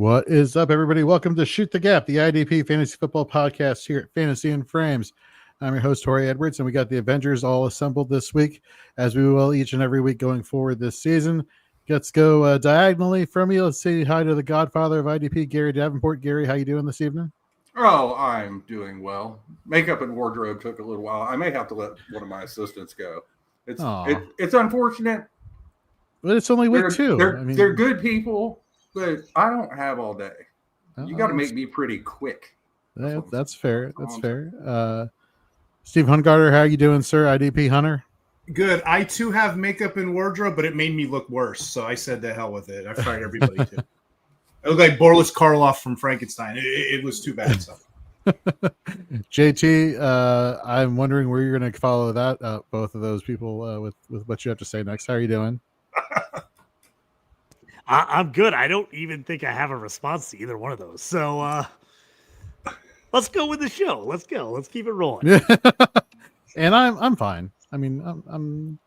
What is up, everybody? Welcome to Shoot the Gap, the IDP Fantasy Football podcast here at Fantasy and Frames. I'm your host, Jorge Edwards, and we got the Avengers all assembled this week, as we will each and every week going forward this season. Let's go diagonally from you. Let's say hi to the godfather of IDP, Gary Davenport. Gary, how you doing this evening? Oh, I'm doing well. Makeup and wardrobe took a little while. I may have to let one of my assistants go. It's unfortunate. But it's only week two. They're good people. But I don't have all day. You got to make me pretty quick. That's fair. That's fair. Steve Hungarter, how are you doing, sir? IDP Hunter? Good. I, too, have makeup and wardrobe, but it made me look worse. So I said the hell with it. I fired everybody, too. I look like Boris Karloff from Frankenstein. It was too bad. So. JT, I'm wondering where you're going to follow that up, both of those people, with what you have to say next. How are you doing? I'm good. I don't even think I have a response to either one of those. So let's go with the show. Let's go. Let's keep it rolling. And I'm fine. I mean, I'm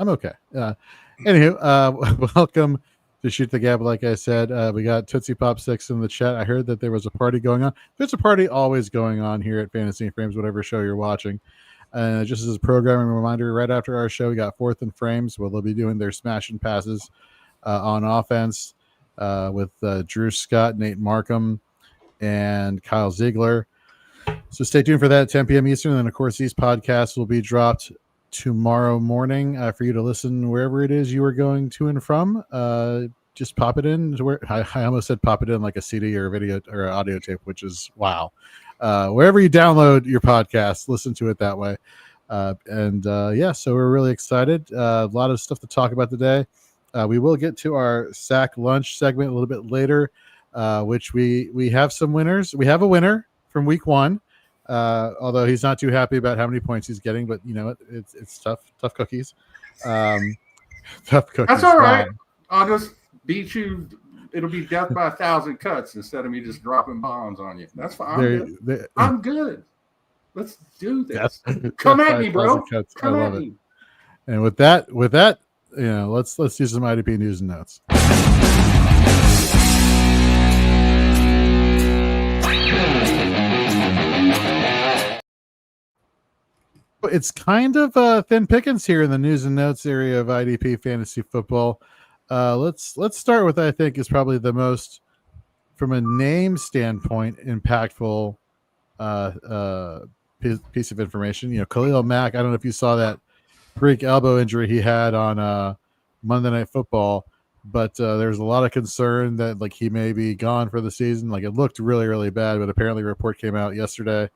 okay. Anywho, welcome to Shoot the Gap. Like I said, we got Tootsie Pop 6 in the chat. I heard that there was a party going on. There's a party always going on here at Fantasy and Frames, whatever show you're watching. Just as a programming reminder, right after our show, we got Fourth and Frames, where they'll be doing their smash and passes on offense with Drew Scott, Nate Markham, and Kyle Ziegler. So stay tuned for that at 10 p.m. Eastern. And then, of course, these podcasts will be dropped tomorrow morning for you to listen wherever it is you are going to and from. Just pop it in. I almost said pop it in like a CD or a video or an audio tape, which is wow. Wherever you download your podcast, listen to it that way. So we're really excited. A lot of stuff to talk about today. We will get to our sack lunch segment a little bit later, which we have some winners. We have a winner from week one, although he's not too happy about how many points he's getting. But you know, it's tough cookies. Tough cookies. That's all right. I'll just beat you. It'll be death by 1,000 cuts instead of me just dropping bombs on you. That's fine. I'm good. Let's do this. Come at me, bro. Come at me. And with that. Let's do some IDP news and notes. It's kind of thin pickings here in the news and notes area of IDP Fantasy Football. Let's start with, I think, is probably the most, from a name standpoint, impactful piece of information. You know, Khalil Mack. I don't know if you saw that freak elbow injury he had on Monday Night Football, but there's a lot of concern that like he may be gone for the season. Like it looked really, really bad, but apparently a report came out yesterday,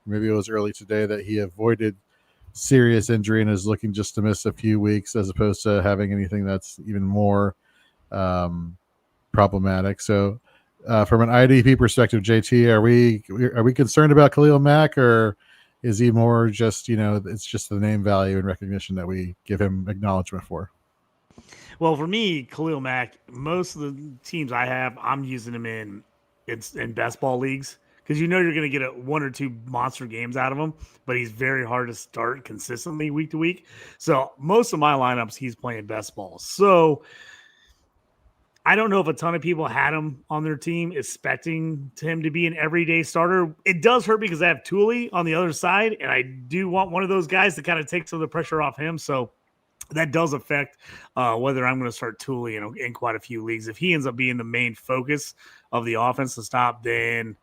maybe it was early today, that he avoided serious injury and is looking just to miss a few weeks as opposed to having anything that's even more problematic. So from an IDP perspective, JT, are we concerned about Khalil Mack, or is he more just, it's just the name value and recognition that we give him acknowledgement for? Well, for me, Khalil Mack, most of the teams I have, I'm using him in best ball leagues because you're going to get one or two monster games out of him, but he's very hard to start consistently week to week. So most of my lineups, he's playing best ball. So I don't know if a ton of people had him on their team expecting him to be an everyday starter. It does hurt because I have Thule on the other side, and I do want one of those guys to kind of take some of the pressure off him. So that does affect whether I'm going to start Thule in quite a few leagues. If he ends up being the main focus of the offense to stop, then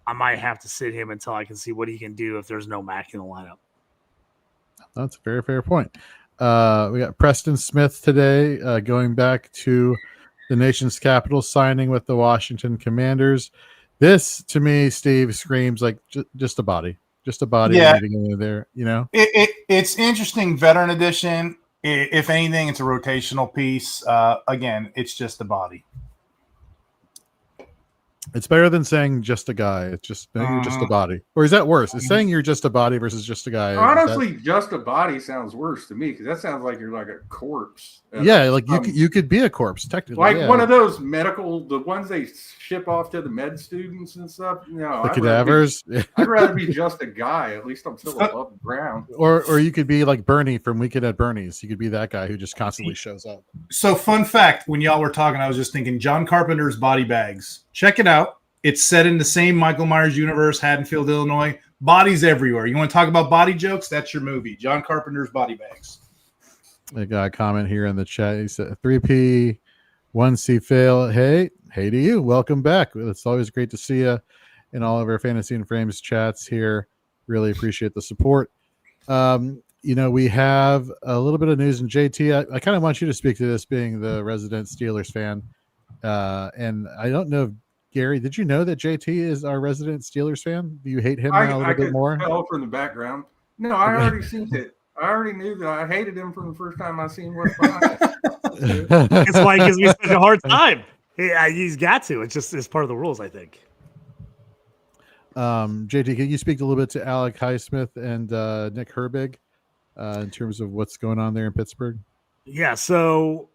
I might have to sit him until I can see what he can do if there's no Mac in the lineup. That's a very fair point. We got Preston Smith today going back to the nation's capital, signing with the Washington Commanders. This, to me, Steve, screams like just a body. Just a body in there, It's interesting, veteran edition. If anything, it's a rotational piece. Again, it's just a body. It's better than saying just a guy. It's just you're just a body. Or is that worse? Is saying you're just a body versus just a guy? Honestly, just a body sounds worse to me because that sounds like you're like a corpse. Yeah, like you could be a corpse technically. Like one of those the ones they ship off to the med students and stuff. No, the cadavers. I'd rather be just a guy. At least I'm still above the ground. Or you could be like Bernie from Weekend at Bernie's. You could be that guy who just constantly shows up. So fun fact, when y'all were talking, I was just thinking John Carpenter's Body Bags. Check it out. It's set in the same Michael Myers universe, Haddonfield, Illinois. Bodies everywhere. You want to talk about body jokes? That's your movie. John Carpenter's Body Bags. I got a comment here in the chat. He said 3P, 1C fail. Hey to you. Welcome back. It's always great to see you in all of our Fantasy and Frames chats here. Really appreciate the support. We have a little bit of news, and JT, I kind of want you to speak to this, being the resident Steelers fan. And I don't know, Gary, did you know that JT is our resident Steelers fan? Do you hate him now a little bit more? I could tell from the background. No, I already seen it. I already knew that I hated him from the first time I seen what's behind it. That's why he gives me such a hard time. He's got to. It's part of the rules, I think. JT, can you speak a little bit to Alec Highsmith and Nick Herbig in terms of what's going on there in Pittsburgh? Yeah, so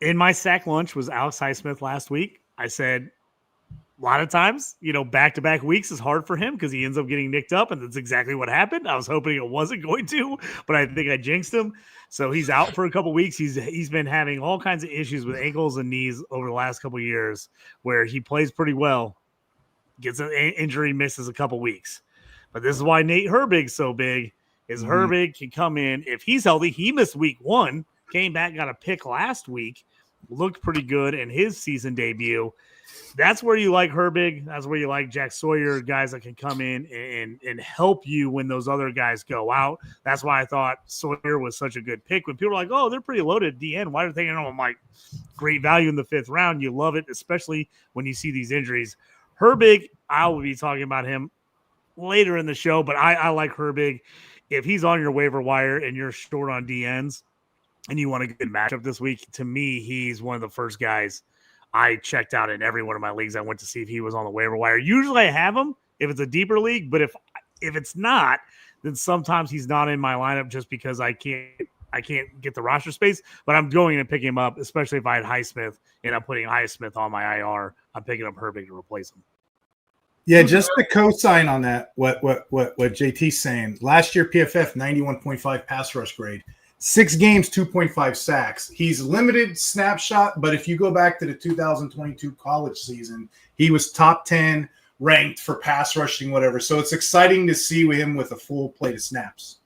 in my sack lunch was Alex Highsmith last week. I said a lot of times, back-to-back weeks is hard for him because he ends up getting nicked up, and that's exactly what happened. I was hoping it wasn't going to, but I think I jinxed him. So he's out for a couple weeks. He's been having all kinds of issues with ankles and knees over the last couple of years where he plays pretty well, gets an injury, misses a couple weeks. But this is why Nate Herbig's so big, is Herbig can come in. If he's healthy, he missed week 1, came back, got a pick last week, looked pretty good in his season debut. That's where you like Herbig. That's where you like Jack Sawyer, guys that can come in and help you when those other guys go out. That's why I thought Sawyer was such a good pick. When people are like, oh, they're pretty loaded at the end, why are they taking them? I'm like, great value in the 5th round. You love it, especially when you see these injuries. Herbig, I will be talking about him later in the show, but I like Herbig. If he's on your waiver wire and you're short on DNs and you want a good matchup this week, to me, he's one of the first guys I checked out in every one of my leagues. I went to see if he was on the waiver wire. Usually I have him if it's a deeper league, but if it's not, then sometimes he's not in my lineup just because I can't get the roster space, but I'm going to pick him up, especially if I had Highsmith and I'm putting Highsmith on my IR. I'm picking up Herbig to replace him. Yeah, just to co-sign on that, what JT's saying. Last year, PFF 91.5 pass rush grade, 6 games, 2.5 sacks. He's limited snapshot, but if you go back to the 2022 college season, he was top 10 ranked for pass rushing, whatever. So it's exciting to see him with a full plate of snaps.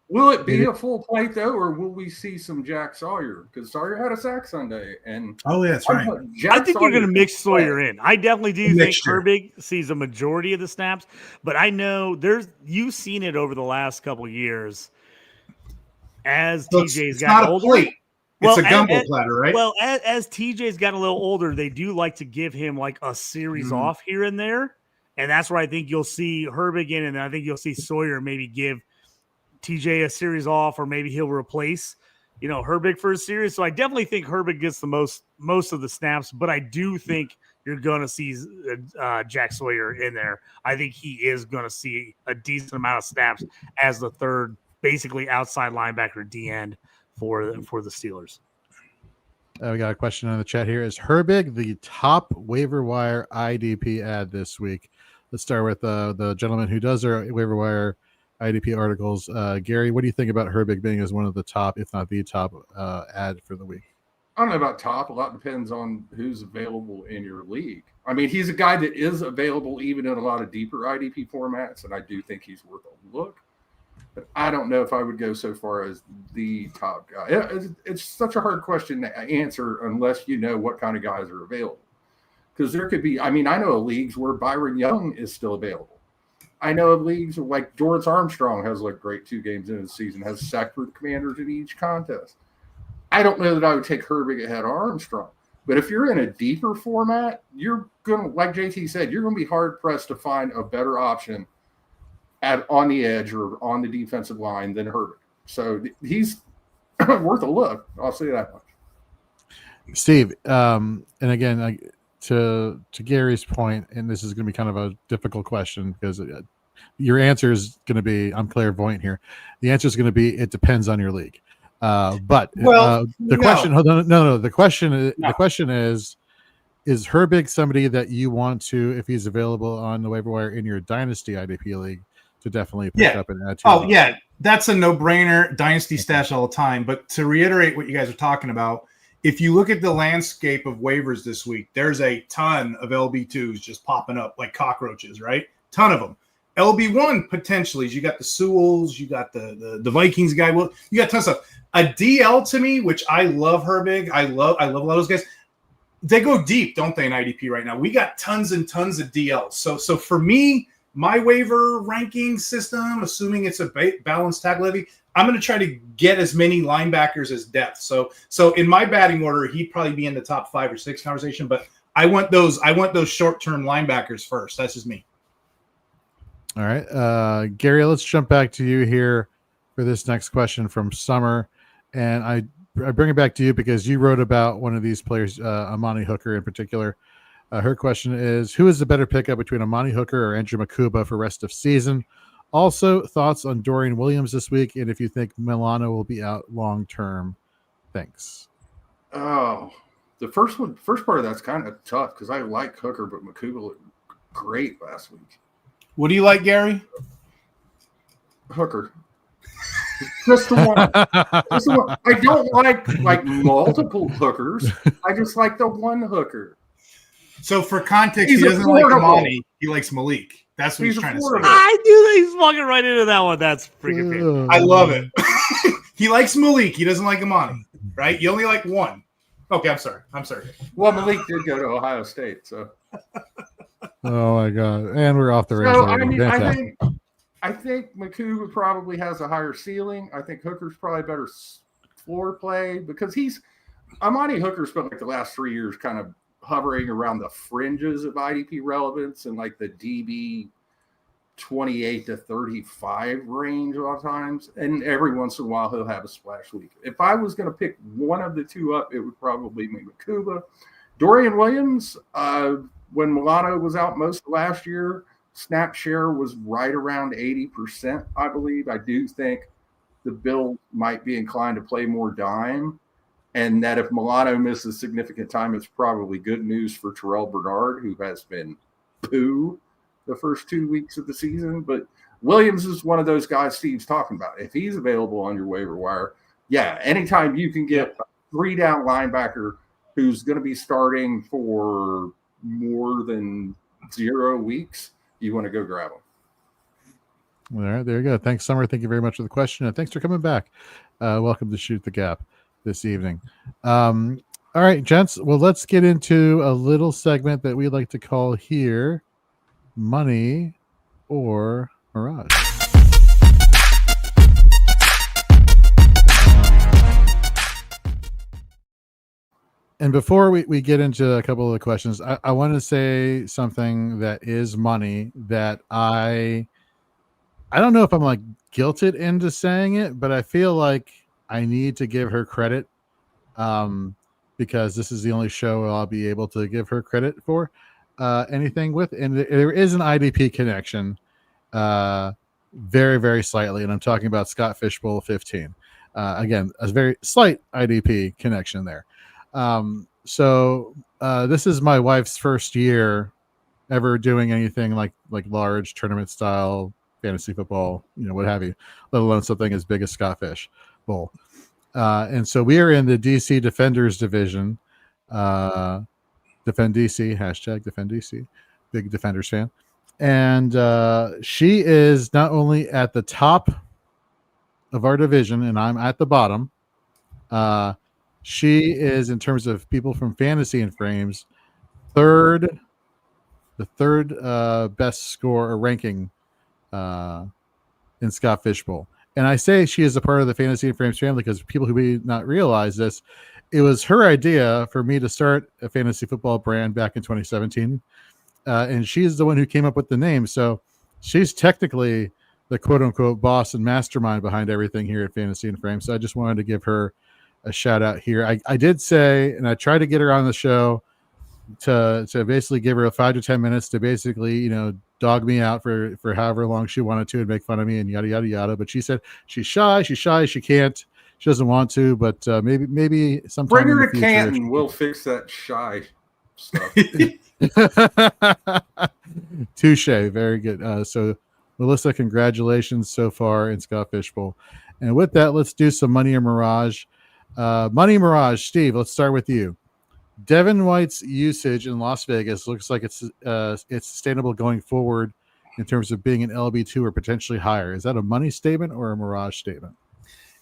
Will it be a full plate though, or will we see some Jack Sawyer? Because Sawyer had a sack Sunday, and that's right. I think you're going to mix Sawyer in. I definitely do think Herbig sees a majority of the snaps, but I know you've seen it over the last couple of years as TJ's got older. Plate. It's a gumbo platter, right? Well, as TJ's got a little older, they do like to give him like a series off here and there, and that's where I think you'll see Herbig in, and I think you'll see Sawyer maybe give TJ a series off, or maybe he'll replace, Herbig for a series. So I definitely think Herbig gets the most of the snaps, but I do think you're going to see Jack Sawyer in there. I think he is going to see a decent amount of snaps as the third, basically outside linebacker D end for the Steelers. We got a question in the chat here. Is Herbig the top waiver wire IDP ad this week? Let's start with the gentleman who does our waiver wire IDP articles. Gary, what do you think about Herbig being as one of the top, if not the top, ad for the week? I don't know about top. A lot depends on who's available in your league. I mean, he's a guy that is available even in a lot of deeper IDP formats, and I do think he's worth a look. But I don't know if I would go so far as the top guy. It's such a hard question to answer unless you know what kind of guys are available. Because there could be, I know leagues where Byron Young is still available. I know of leagues like George Armstrong has looked great 2 games into the season, has sacked for the Commanders in each contest. I don't know that I would take Herbig ahead of Armstrong. But if you're in a deeper format, you're going to, like JT said, you're going to be hard-pressed to find a better option on the edge or on the defensive line than Herbig. So he's worth a look. I'll say that much. Steve, and again, to Gary's point, and this is going to be kind of a difficult question because your answer is going to be, I'm clairvoyant here. The answer is going to be, it depends on your league. But the question, no. The question is Herbig somebody that you want to, if he's available on the waiver wire in your Dynasty IDP league, to definitely pick up and add to? Oh, yeah. That's a no-brainer. Dynasty stash all the time. But to reiterate what you guys are talking about, if you look at the landscape of waivers this week, there's a ton of LB2s just popping up like cockroaches, right? Ton of them. LB1 potentially, you got the Sewells, you got the Vikings guy. Well, you got tons of stuff. A DL to me, which I love Herbig. I love a lot of those guys. They go deep, don't they, in IDP right now? We got tons and tons of DLs. So for me, my waiver ranking system, assuming it's a balanced tag levy, I'm going to try to get as many linebackers as depth. So in my batting order, he'd probably be in the top 5 or 6 conversation. But I want those short-term linebackers first. That's just me. All right, Gary, let's jump back to you here for this next question from Summer, and I bring it back to you because you wrote about one of these players, Amani Hooker in particular. Her question is, who is the better pickup between Amani Hooker or Andrew Makuba for rest of season? Also, thoughts on Dorian Williams this week, and if you think Milano will be out long-term. Thanks. Oh, the first part of that's kind of tough because I like Hooker, but Makuba looked great last week. What do you like, Gary? Hooker. Just the one. I don't like multiple hookers. I just like the one hooker. So for context, he doesn't like Amani. He likes Malik. That's what he's trying to say. I knew that he's walking right into that one. That's freaking fantastic. I love it. He likes Malik. He doesn't like Amani, right? You only like one. Okay, I'm sorry. Well, Malik did go to Ohio State, so. Oh my God! And we're off the rails. So, I think Makuba probably has a higher ceiling. I think Hooker's probably better floor play because Amani Hooker spent like the last 3 years kind of hovering around the fringes of IDP relevance and like the DB 28 to 35 range a lot of times. And every once in a while he'll have a splash week. If I was going to pick one of the two up, it would probably be Makuba. Dorian Williams, when Milano was out most of last year, snap share was right around 80%, I believe. I do think the Bills might be inclined to play more dime, and that if Milano misses significant time, it's probably good news for Terrell Bernard, who has been poo the first 2 weeks of the season. But Williams is one of those guys Steve's talking about. If he's available on your waiver wire, yeah, anytime you can get a 3-down linebacker who's going to be starting for more than 0 weeks, you want to go grab them. All right, there you go. Thanks, Summer. Thank you very much for the question, and thanks for coming back. Welcome to Shoot the Gap this evening. All right, gents. Well, let's get into a little segment that we like to call here Money or Mirage. And before we get into a couple of the questions, I want to say something that is money that I don't know if I'm like guilted into saying it, but I feel like I need to give her credit because this is the only show I'll be able to give her credit for anything with. And there is an IDP connection very, very slightly. And I'm talking about Scott Fishbowl 15. Again, a very slight IDP connection there. So this is my wife's first year ever doing anything like large tournament style fantasy football, what have you, let alone something as big as Scott Fish Bowl. And so we are in the DC Defenders division. Defend DC, hashtag Defend DC, big Defenders fan. And she is not only at the top of our division and I'm at the bottom. She is, in terms of people from Fantasy and Frames, the third best score or ranking in Scott Fishbowl. And I say she is a part of the Fantasy and Frames family because people who may not realize this, it was her idea for me to start a fantasy football brand back in 2017. And she's the one who came up with the name. So she's technically the quote unquote boss and mastermind behind everything here at Fantasy and Frames. So I just wanted to give her shout out here. I did say, and I tried to get her on the show to basically give her a 5 to 10 minutes to basically, dog me out for however long she wanted to and make fun of me and yada, yada, yada. But she said she's shy. She can't. She doesn't want to, but maybe sometime bring her in the to future, Canton. We'll fix that shy stuff. Touche. Very good. So, Melissa, congratulations so far in Scott Fishbowl. And with that, let's do some Money or Mirage. Money Mirage, Steve, let's start with you. Devin White's usage in Las Vegas looks like it's sustainable going forward in terms of being an LB2 or potentially higher. Is that a money statement or a Mirage statement?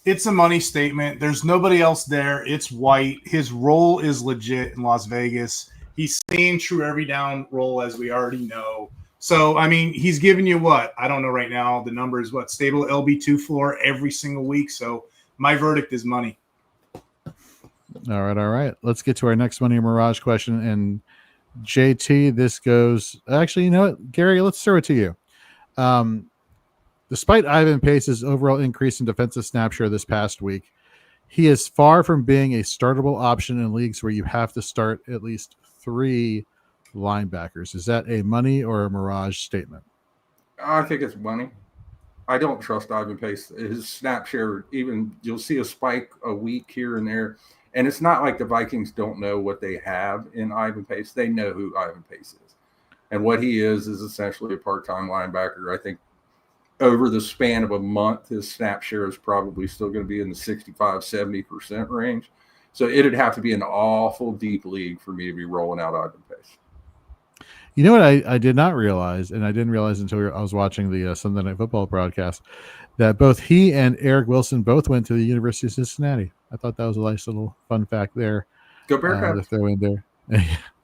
It's a money statement. There's nobody else there. It's White. His role is legit in Las Vegas. He's staying true every down role, as we already know. So, I mean, he's giving you what? I don't know right now. The number is what? Stable LB2 floor every single week. So my verdict is money. All right. Let's get to our next Money or Mirage question. And JT, this goes – actually, you know what, Gary, let's throw it to you. Despite Ivan Pace's overall increase in defensive snap share this past week, he is far from being a startable option in leagues where you have to start at least 3 linebackers. Is that a money or a Mirage statement? I think it's money. I don't trust Ivan Pace. His snap share, even you'll see a spike a week here and there. And it's not like the Vikings don't know what they have in Ivan Pace. They know who Ivan Pace is. And what he is essentially a part-time linebacker. I think over the span of a month, his snap share is probably still going to be in the 65-70% range. So it'd have to be an awful deep league for me to be rolling out Ivan Pace. You know what I did not realize, and I didn't realize until I was watching the Sunday Night Football broadcast, that both he and Eric Wilson both went to the University of Cincinnati. I thought that was a nice little fun fact there. Go Bearcats. To throw in there.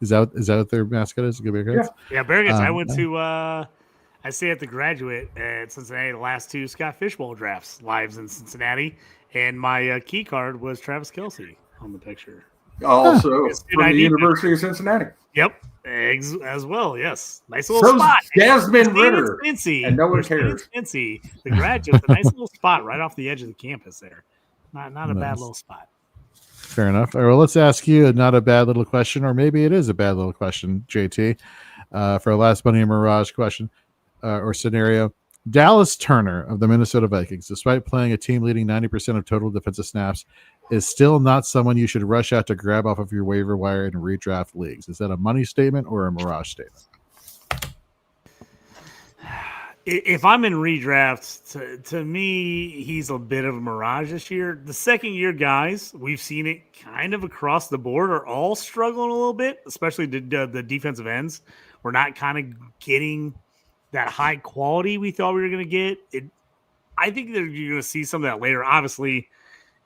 Is that what their mascot is? Go Bearcats? Yeah, Bearcats. I went to I stayed at the Graduate at Cincinnati the last 2 Scott Fishbowl drafts, lives in Cincinnati, and my key card was Travis Kelce on the picture. Also from the University of Cincinnati. Yep, as well. Yes, nice little spot. Desmond Ritter, and no one cares. The Graduate, a nice little spot right off the edge of the campus there. Not a bad little spot. Fair enough. All right, well, let's ask you not a bad little question, or maybe it is a bad little question, JT, for our last Money and Mirage question or scenario. Dallas Turner of the Minnesota Vikings, despite playing a team leading 90% of total defensive snaps, is still not someone you should rush out to grab off of your waiver wire in redraft leagues. Is that a money statement or a Mirage statement? If I'm in redraft, to me, he's a bit of a mirage this year. The second-year guys, we've seen it kind of across the board, are all struggling a little bit, especially the defensive ends. We're not kind of getting that high quality we thought we were going to get. I think that you're going to see some of that later. Obviously,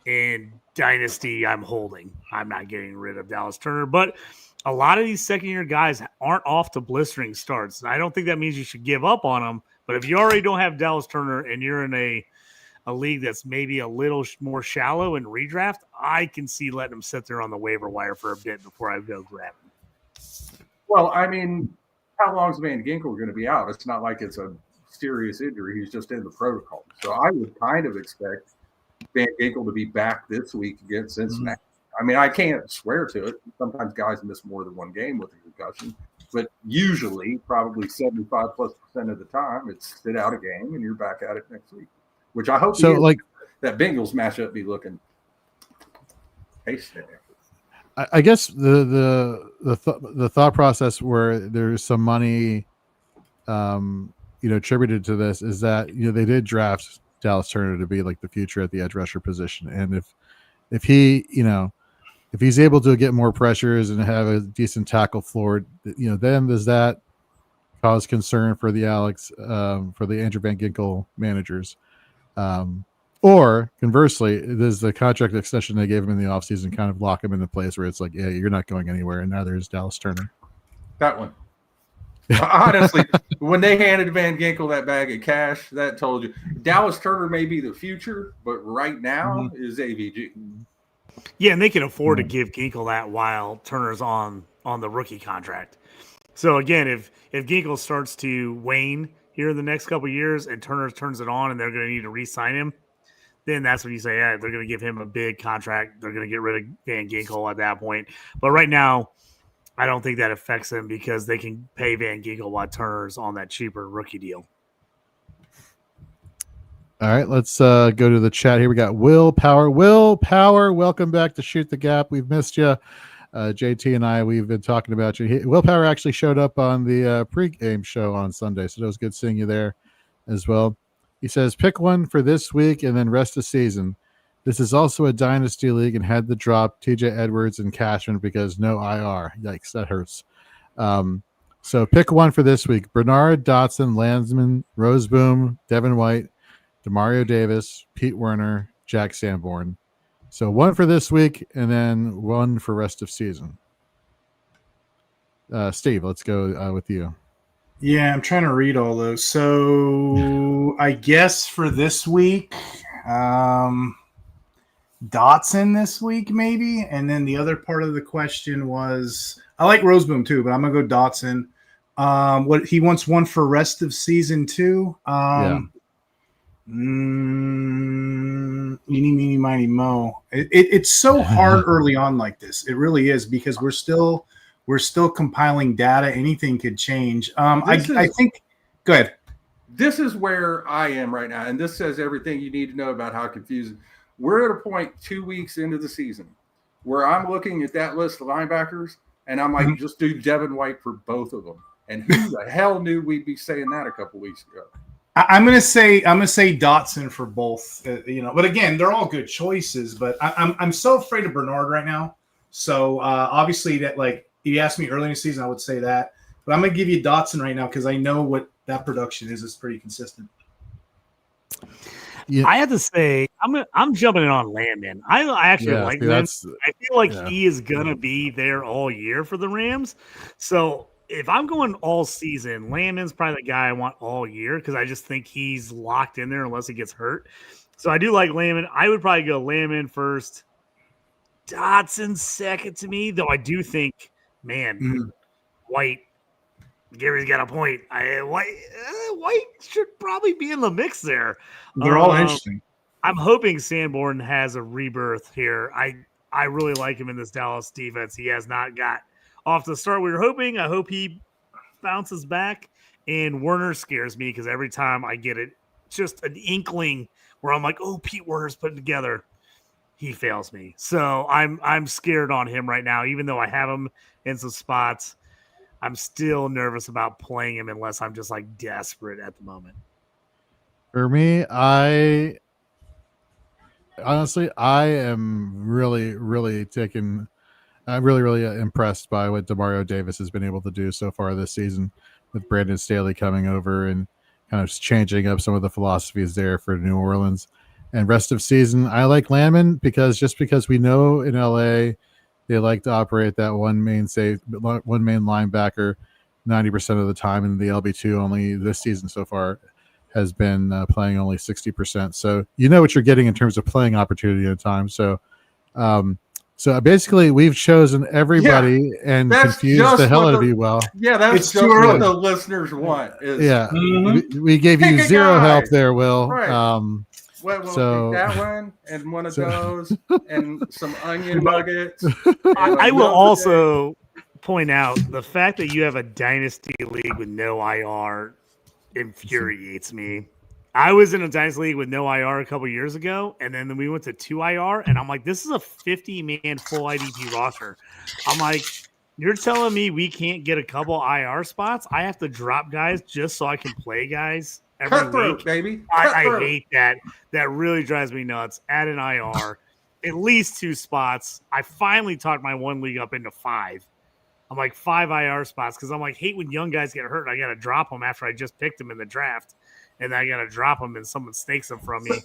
in Dynasty, I'm holding. I'm not getting rid of Dallas Turner, but a lot of these second-year guys aren't off to blistering starts. I don't think that means you should give up on them. But if you already don't have Dallas Turner and you're in a league that's maybe a little more shallow in redraft, I can see letting him sit there on the waiver wire for a bit before I go grab him. Well, I mean, how long is Van Ginkel going to be out? It's not like it's a serious injury. He's just in the protocol. So I would kind of expect Van Ginkel to be back this week against Cincinnati. I mean, I can't swear to it. Sometimes guys miss more than one game with a concussion. But usually, probably 75+% of the time, it's sit out a game and you're back at it next week. Which I hope that Bengals matchup be looking tasty. I guess the thought process where there's some money, attributed to this is that they did draft Dallas Turner to be like the future at the edge rusher position, and if he if he's able to get more pressures and have a decent tackle floor, then does that cause concern for the Andrew Van Ginkel managers? Or conversely, does the contract extension they gave him in the offseason kind of lock him into place where it's like, yeah, you're not going anywhere, and now there's Dallas Turner? That one. Honestly, when they handed Van Ginkel that bag of cash, that told you Dallas Turner may be the future, but right now is AVG. Yeah, and they can afford to give Ginkel that while Turner's on the rookie contract. So again, if Ginkel starts to wane here in the next couple of years and Turner turns it on and they're going to need to re-sign him, then that's when you say, yeah, they're going to give him a big contract. They're going to get rid of Van Ginkel at that point. But right now, I don't think that affects him because they can pay Van Ginkel while Turner's on that cheaper rookie deal. All right, let's go to the chat here. We got Will Power. Will Power, welcome back to Shoot the Gap. We've missed you. JT and I, we've been talking about you. Will Power actually showed up on the pre-game show on Sunday, so it was good seeing you there as well. He says, pick one for this week and then rest of season. This is also a dynasty league and had to drop TJ Edwards and Cashman because no IR. Yikes, that hurts. So pick one for this week. Bernard, Dotson, Landsman, Roseboom, Devin White, Demario Davis, Pete Werner, Jack Sanborn. So one for this week and then one for rest of season. Steve, let's go with you. Yeah, I'm trying to read all those. So I guess for this week, Dotson this week maybe. And then the other part of the question was, I like Roseboom too, but I'm going to go Dotson. What he wants one for rest of season too. Eeny, meeny, miny, mo. It's so hard early on like this. It really is because we're still compiling data. Anything could change. I think. Go ahead. This is where I am right now, and this says everything you need to know about how confusing. We're at a point 2 weeks into the season where I'm looking at that list of linebackers, and I'm like, just do Devin White for both of them. And who the hell knew we'd be saying that a couple weeks ago? I'm gonna say Dotson for both, But again, they're all good choices. But I'm so afraid of Bernard right now. So obviously, that if you asked me early in the season, I would say that. But I'm gonna give you Dotson right now because I know what that production is. It's pretty consistent. Yeah. I have to say, I'm jumping in on Landman. I actually like Landman. I feel like he is gonna be there all year for the Rams. So if I'm going all season, Landman's probably the guy I want all year because I just think he's locked in there unless he gets hurt. So I do like Landman. I would probably go Landman first, Dotson second to me, though I do think, White, Gary's got a point. White should probably be in the mix there. They're all interesting. I'm hoping Sanborn has a rebirth here. I really like him in this Dallas defense. He has not got off to the start we were hoping. I hope he bounces back. And Werner scares me because every time I get it, just an inkling where I'm like, oh, Pete Werner's put it together, he fails me. So I'm scared on him right now, even though I have him in some spots. I'm still nervous about playing him unless I'm just desperate at the moment. For me, I am really taken. I'm really impressed by what Demario Davis has been able to do so far this season with Brandon Staley coming over and kind of changing up some of the philosophies there for New Orleans. And rest of season, I like Landman because we know in LA they like to operate that one main linebacker 90% of the time, and the LB2 only this season so far has been playing only 60%. So you know what you're getting in terms of playing opportunity at a time. So basically, we've chosen everybody and confused the hell out of you. Well, yeah, that's just what the listeners want. We gave you zero help there, Will. Right. We'll take that one and one of those and some onion nuggets. I will also point out the fact that you have a dynasty league with no IR infuriates me. I was in a dynasty league with no IR a couple years ago, and then we went to 2 IR, and I'm like, this is a 50-man full IDP roster. I'm like, you're telling me we can't get a couple IR spots? I have to drop guys just so I can play guys every week? Baby. I hate that. That really drives me nuts. Add an IR, at least 2 spots. I finally talked my one league up into 5. I'm like 5 IR spots because I'm like, hate when young guys get hurt. I got to drop them after I just picked them in the draft. And I got to drop them and someone snakes them from me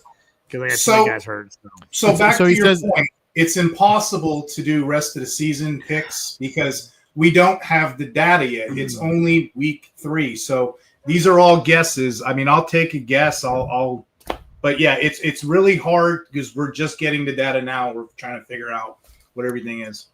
because I got 2 guys hurt. So back to your point, it's impossible to do rest of the season picks because we don't have the data yet. It's only week 3. So these are all guesses. I mean, I'll take a guess. But yeah, it's really hard because we're just getting the data now. We're trying to figure out what everything is.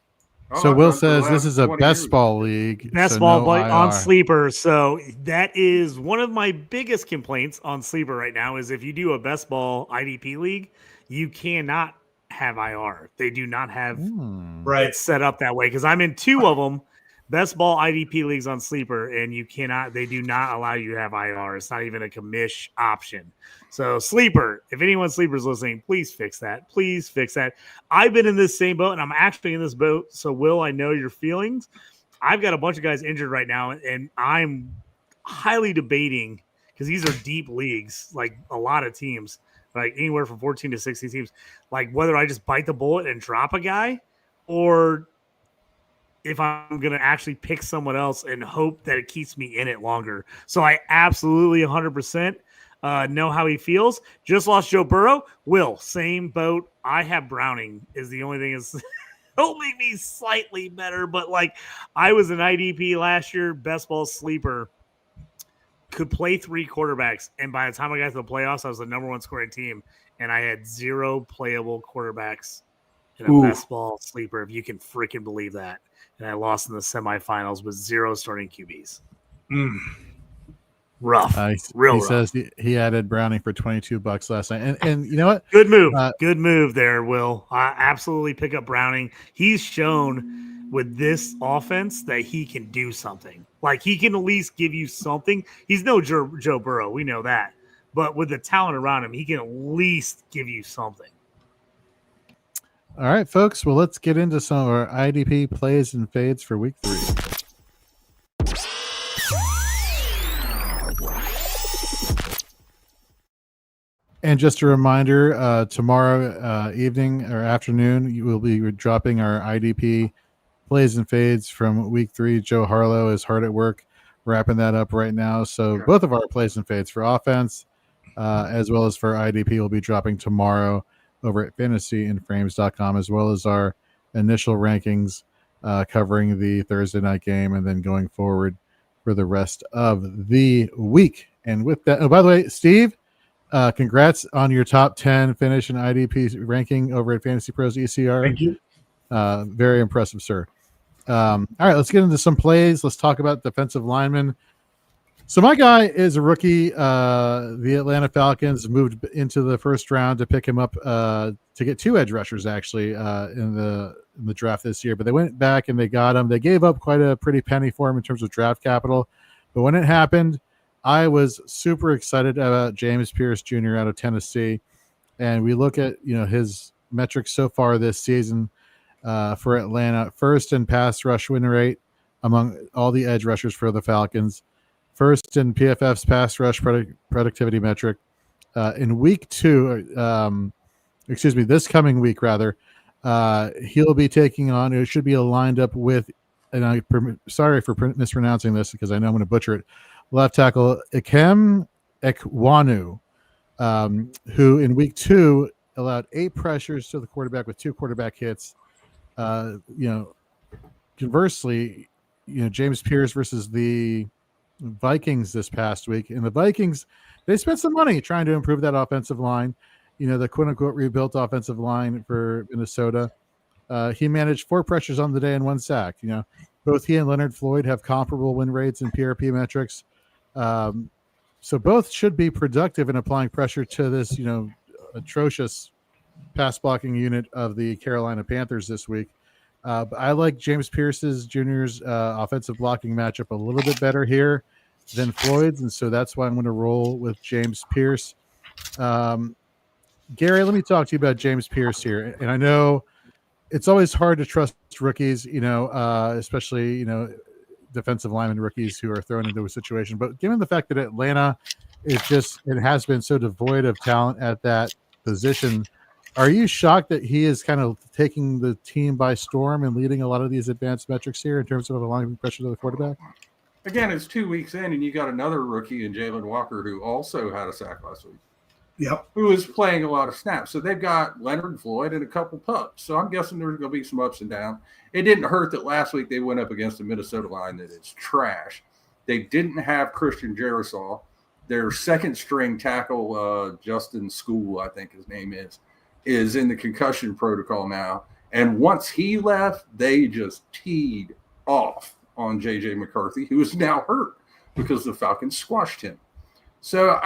So Will says this is a best ball league. Best ball on Sleeper. So that is one of my biggest complaints on Sleeper right now is if you do a best ball IDP league, you cannot have IR. They do not have it set up that way because I'm in 2 of them. Best ball IDP leagues on Sleeper, and they do not allow you to have IR. It's not even a commish option. So Sleeper, if anyone Sleeper's listening, please fix that. Please fix that. I've been in this same boat, and I'm actually in this boat. So Will, I know your feelings. I've got a bunch of guys injured right now, and I'm highly debating because these are deep leagues, like a lot of teams, like anywhere from 14 to 16 teams, like whether I just bite the bullet and drop a guy or if I'm going to actually pick someone else and hope that it keeps me in it longer. So I absolutely 100% know how he feels. Just lost Joe Burrow. Will, same boat. I have Browning is the only thing is it'll make me slightly better. But like I was an IDP last year, best ball sleeper, could play 3 quarterbacks. And by the time I got to the playoffs, I was the #1 scoring team. And I had 0 playable quarterbacks in a best ball sleeper, if you can freaking believe that. And I lost in the semifinals with 0 starting QBs. Rough. Real rough. Says he added Browning for $22 last night. And you know what? Good move. Good move there, Will. Absolutely pick up Browning. He's shown with this offense that he can do something. Like he can at least give you something. He's no Joe Burrow. We know that. But with the talent around him, he can at least give you something. All right, folks. Well, let's get into some of our IDP plays and fades for week 3. And just a reminder, tomorrow evening or afternoon, you will be dropping our IDP plays and fades from week 3. Joe Harlow is hard at work wrapping that up right now. So both of our plays and fades for offense as well as for IDP will be dropping tomorrow over at fantasyandframes.com, as well as our initial rankings covering the Thursday night game and then going forward for the rest of the week. And with that, oh, by the way, Steve, congrats on your top 10 finish in IDP ranking over at Fantasy Pros ECR. Thank you. Very impressive, sir. All right, let's get into some plays. Let's talk about defensive linemen. So my guy is a rookie. The Atlanta Falcons moved into the first round to pick him up to get 2 edge rushers actually in the draft this year. But they went back and they got him. They gave up quite a pretty penny for him in terms of draft capital. But when it happened, I was super excited about James Pierce Jr. out of Tennessee. And we look at his metrics so far this season for Atlanta. First in pass rush win rate among all the edge rushers for the Falcons. First in PFF's pass rush productivity metric. In week 2, this coming week rather, he'll be taking on, it should be lined up with, and I'm sorry for mispronouncing this because I know I'm going to butcher it, left tackle Ikem Ekwonu, who in week 2 allowed 8 pressures to the quarterback with 2 quarterback hits. Conversely, James Pierce versus the Vikings this past week, and the Vikings, they spent some money trying to improve that offensive line, the quote-unquote rebuilt offensive line for Minnesota. He managed 4 pressures on the day and 1 sack. Both he and Leonard Floyd have comparable win rates and PRP metrics, so both should be productive in applying pressure to this atrocious pass blocking unit of the Carolina Panthers this week. But I like James Pierce's Jr.'s offensive blocking matchup a little bit better here than Floyd's, and so that's why I'm going to roll with James Pierce. Gary, let me talk to you about James Pierce here. And I know it's always hard to trust rookies, especially, defensive lineman rookies who are thrown into a situation. But given the fact that Atlanta it has been so devoid of talent at that position, are you shocked that he is kind of taking the team by storm and leading a lot of these advanced metrics here in terms of allowing pressure to the quarterback? Again, it's 2 weeks in, and you got another rookie in Jalen Walker who also had a sack last week. Yep. Who is playing a lot of snaps. So they've got Leonard Floyd and a couple pups. So I'm guessing there's going to be some ups and downs. It didn't hurt that last week they went up against a Minnesota line that is trash. They didn't have Christian Jaroslaw. Their second string tackle, Justin School, I think his name is in the concussion protocol now. And once he left, they just teed off on J.J. McCarthy, who is now hurt because the Falcons squashed him. So,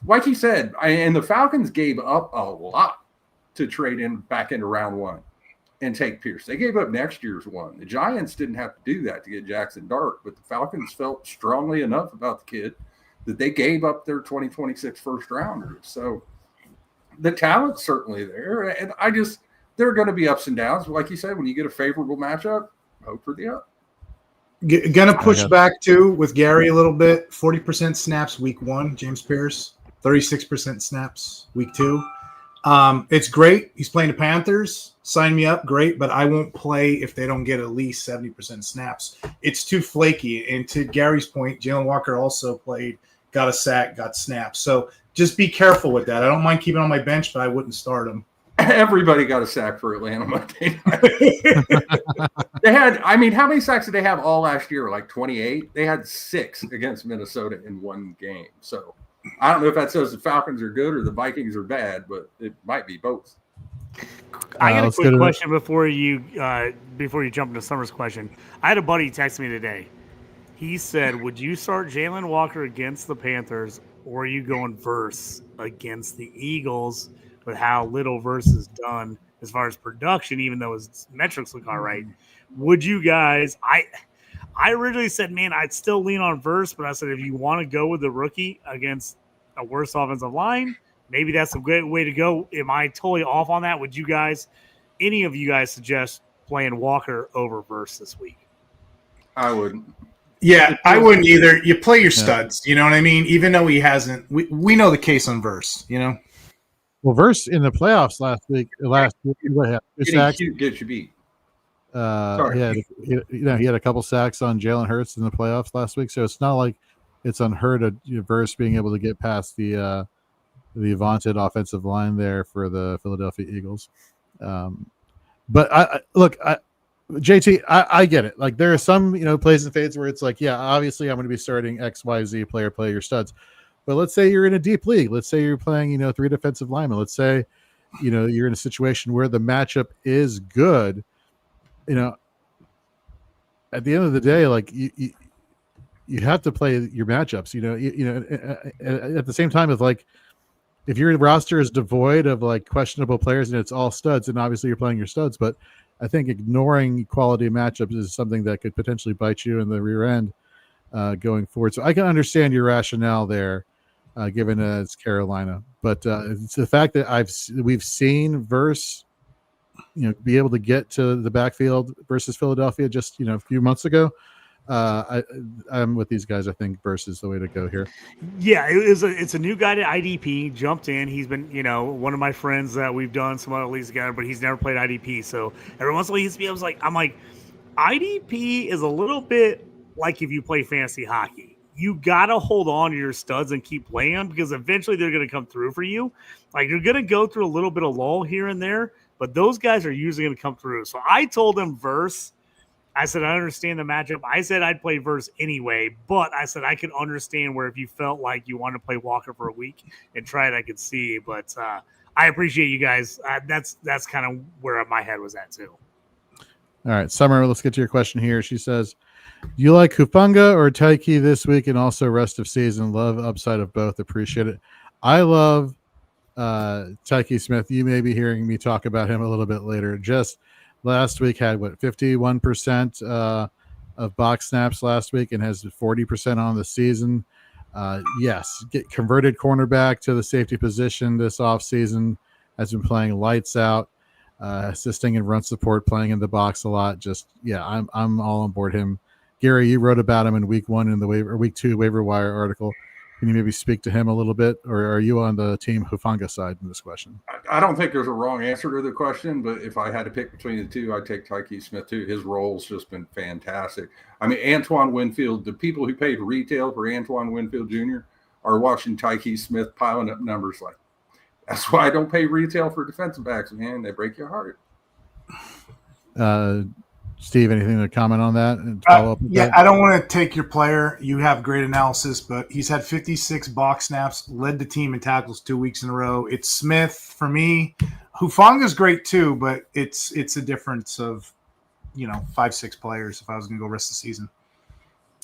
like he said, and the Falcons gave up a lot to trade in back into round one and take Pierce. They gave up next year's one. The Giants didn't have to do that to get Jackson Dart, but the Falcons felt strongly enough about the kid that they gave up their 2026 first rounder. So the talent's certainly there. And there are going to be ups and downs. But like you said, when you get a favorable matchup, hope for the up. Gonna push back too with Gary a little bit. 40% snaps week 1, James Pierce. 36% snaps week 2. It's great. He's playing the Panthers. Sign me up, great, but I won't play if they don't get at least 70% snaps. It's too flaky. And to Gary's point, Jalen Walker also played, got a sack, got snaps. So just be careful with that. I don't mind keeping on my bench, but I wouldn't start him. Everybody got a sack for Atlanta Monday night. They had, how many sacks did they have all last year? Like 28? They had 6 against Minnesota in one game. So I don't know if that says the Falcons are good or the Vikings are bad, but it might be both. I got a quick question before you jump into Summer's question. I had a buddy text me today. He said, would you start Jalen Walker against the Panthers, or are you going verse against the Eagles with how little verse is done as far as production, even though his metrics look all right? Would you guys – I originally said, man, I'd still lean on verse, but I said if you want to go with the rookie against a worse offensive line, maybe that's a great way to go. Am I totally off on that? Would you guys – any of you guys suggest playing Walker over verse this week? I wouldn't. Yeah, I wouldn't either. You play your studs, you know what I mean? Even though he hasn't, we know the case on verse, you know? Well, verse in the playoffs last week, what happened? Get you beat. He had a couple sacks on Jalen Hurts in the playoffs last week, so it's not like it's unheard of verse being able to get past the vaunted offensive line there for the Philadelphia Eagles. But JT, I get it. Like there are some, plays and fades where it's like, yeah, obviously I'm going to be starting XYZ player, play your studs. But let's say you're in a deep league. Let's say you're playing, 3 defensive linemen. Let's say, you're in a situation where the matchup is good. At the end of the day, like you have to play your matchups. At the same time, it's like if your roster is devoid of like questionable players and it's all studs, and obviously you're playing your studs, but I think ignoring quality matchups is something that could potentially bite you in the rear end going forward. So I can understand your rationale there, given it's Carolina, but it's the fact that we've seen verse, be able to get to the backfield versus Philadelphia just a few months ago. I'm with these guys. I think verse is the way to go here. Yeah, it's a new guy to IDP. Jumped in. He's been one of my friends that we've done some other leagues together, but he's never played IDP. So every once in a while I'm like, IDP is a little bit like if you play fantasy hockey. You gotta hold on to your studs and keep playing them because eventually they're gonna come through for you. Like you're gonna go through a little bit of lull here and there, but those guys are usually gonna come through. So I told him verse. I said, I understand the matchup. I said I'd play verse anyway, but I said I could understand where if you felt like you wanted to play Walker for a week and try it, I could see. But I appreciate you guys. That's kind of where my head was at too. All right, Summer, let's get to your question here. She says, do you like Hufanga or Taiki this week and also rest of season? Love upside of both. Appreciate it. I love Taiki Smith. You may be hearing me talk about him a little bit later. Just last week had 51% of box snaps last week and has 40% on the season. Yes, get converted cornerback to the safety position this offseason. Has been playing lights out, assisting in run support, playing in the box a lot. I'm all on board him. Gary, you wrote about him in week 1 in the week 2 waiver wire article. Can you maybe speak to him a little bit, or are you on the team Hufanga side in this question? I don't think there's a wrong answer to the question, but if I had to pick between the two, I'd take Taiki Smith too. His role's just been fantastic. Antoine Winfield, the people who paid retail for Antoine Winfield Jr. are watching Taiki Smith piling up numbers like, that's why I don't pay retail for defensive backs, man. They break your heart. Steve, anything to comment on that and follow up with that? I don't want to take your player. You have great analysis, but he's had 56 box snaps, led the team in tackles 2 weeks in a row. It's Smith for me. Hufanga's great too, but it's a difference of 5-6 players if I was going to go rest of the season.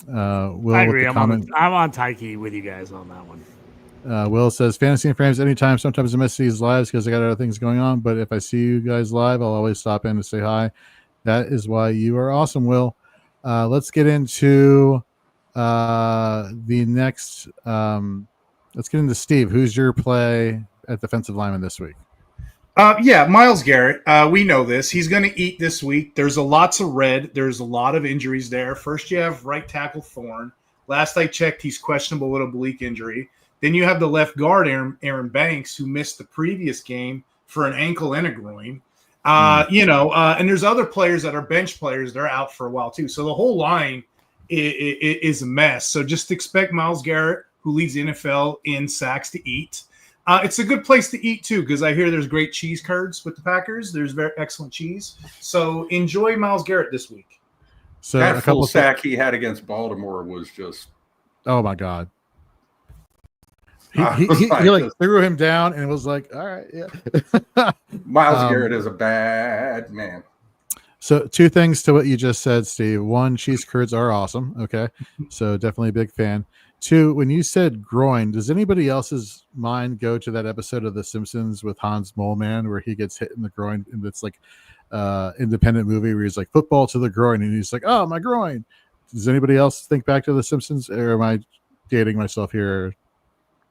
Will, I agree. I'm on Taiki with you guys on that one. Will says Fantasy and Frames anytime. Sometimes I miss these lives because I got other things going on, but if I see you guys live, I'll always stop in to say hi. That is why you are awesome, Will. Let's get into the next. Let's get into Steve. Who's your play at defensive lineman this week? Myles Garrett. We know this. He's going to eat this week. There's lots of red. There's a lot of injuries there. First, you have right tackle Thorne. Last I checked, he's questionable with a oblique injury. Then you have the left guard, Aaron Banks, who missed the previous game for an ankle and a groin. And there's other players that are bench players. They're out for a while too. So the whole line is a mess. So just expect Myles Garrett, who leads the NFL in sacks, to eat. It's a good place to eat too, because I hear there's great cheese curds with the Packers. There's very excellent cheese. So enjoy Myles Garrett this week. So that full sack he had against Baltimore was just, oh my God. He threw him down and it was like, all right, yeah. Myles Garrett is a bad man. So 2 things to what you just said, Steve. 1, cheese curds are awesome. Okay. So definitely a big fan. 2, when you said groin, does anybody else's mind go to that episode of The Simpsons with Hans Moleman where he gets hit in the groin, and it's like independent movie where he's like football to the groin and he's like, oh, my groin. Does anybody else think back to The Simpsons, or am I dating myself here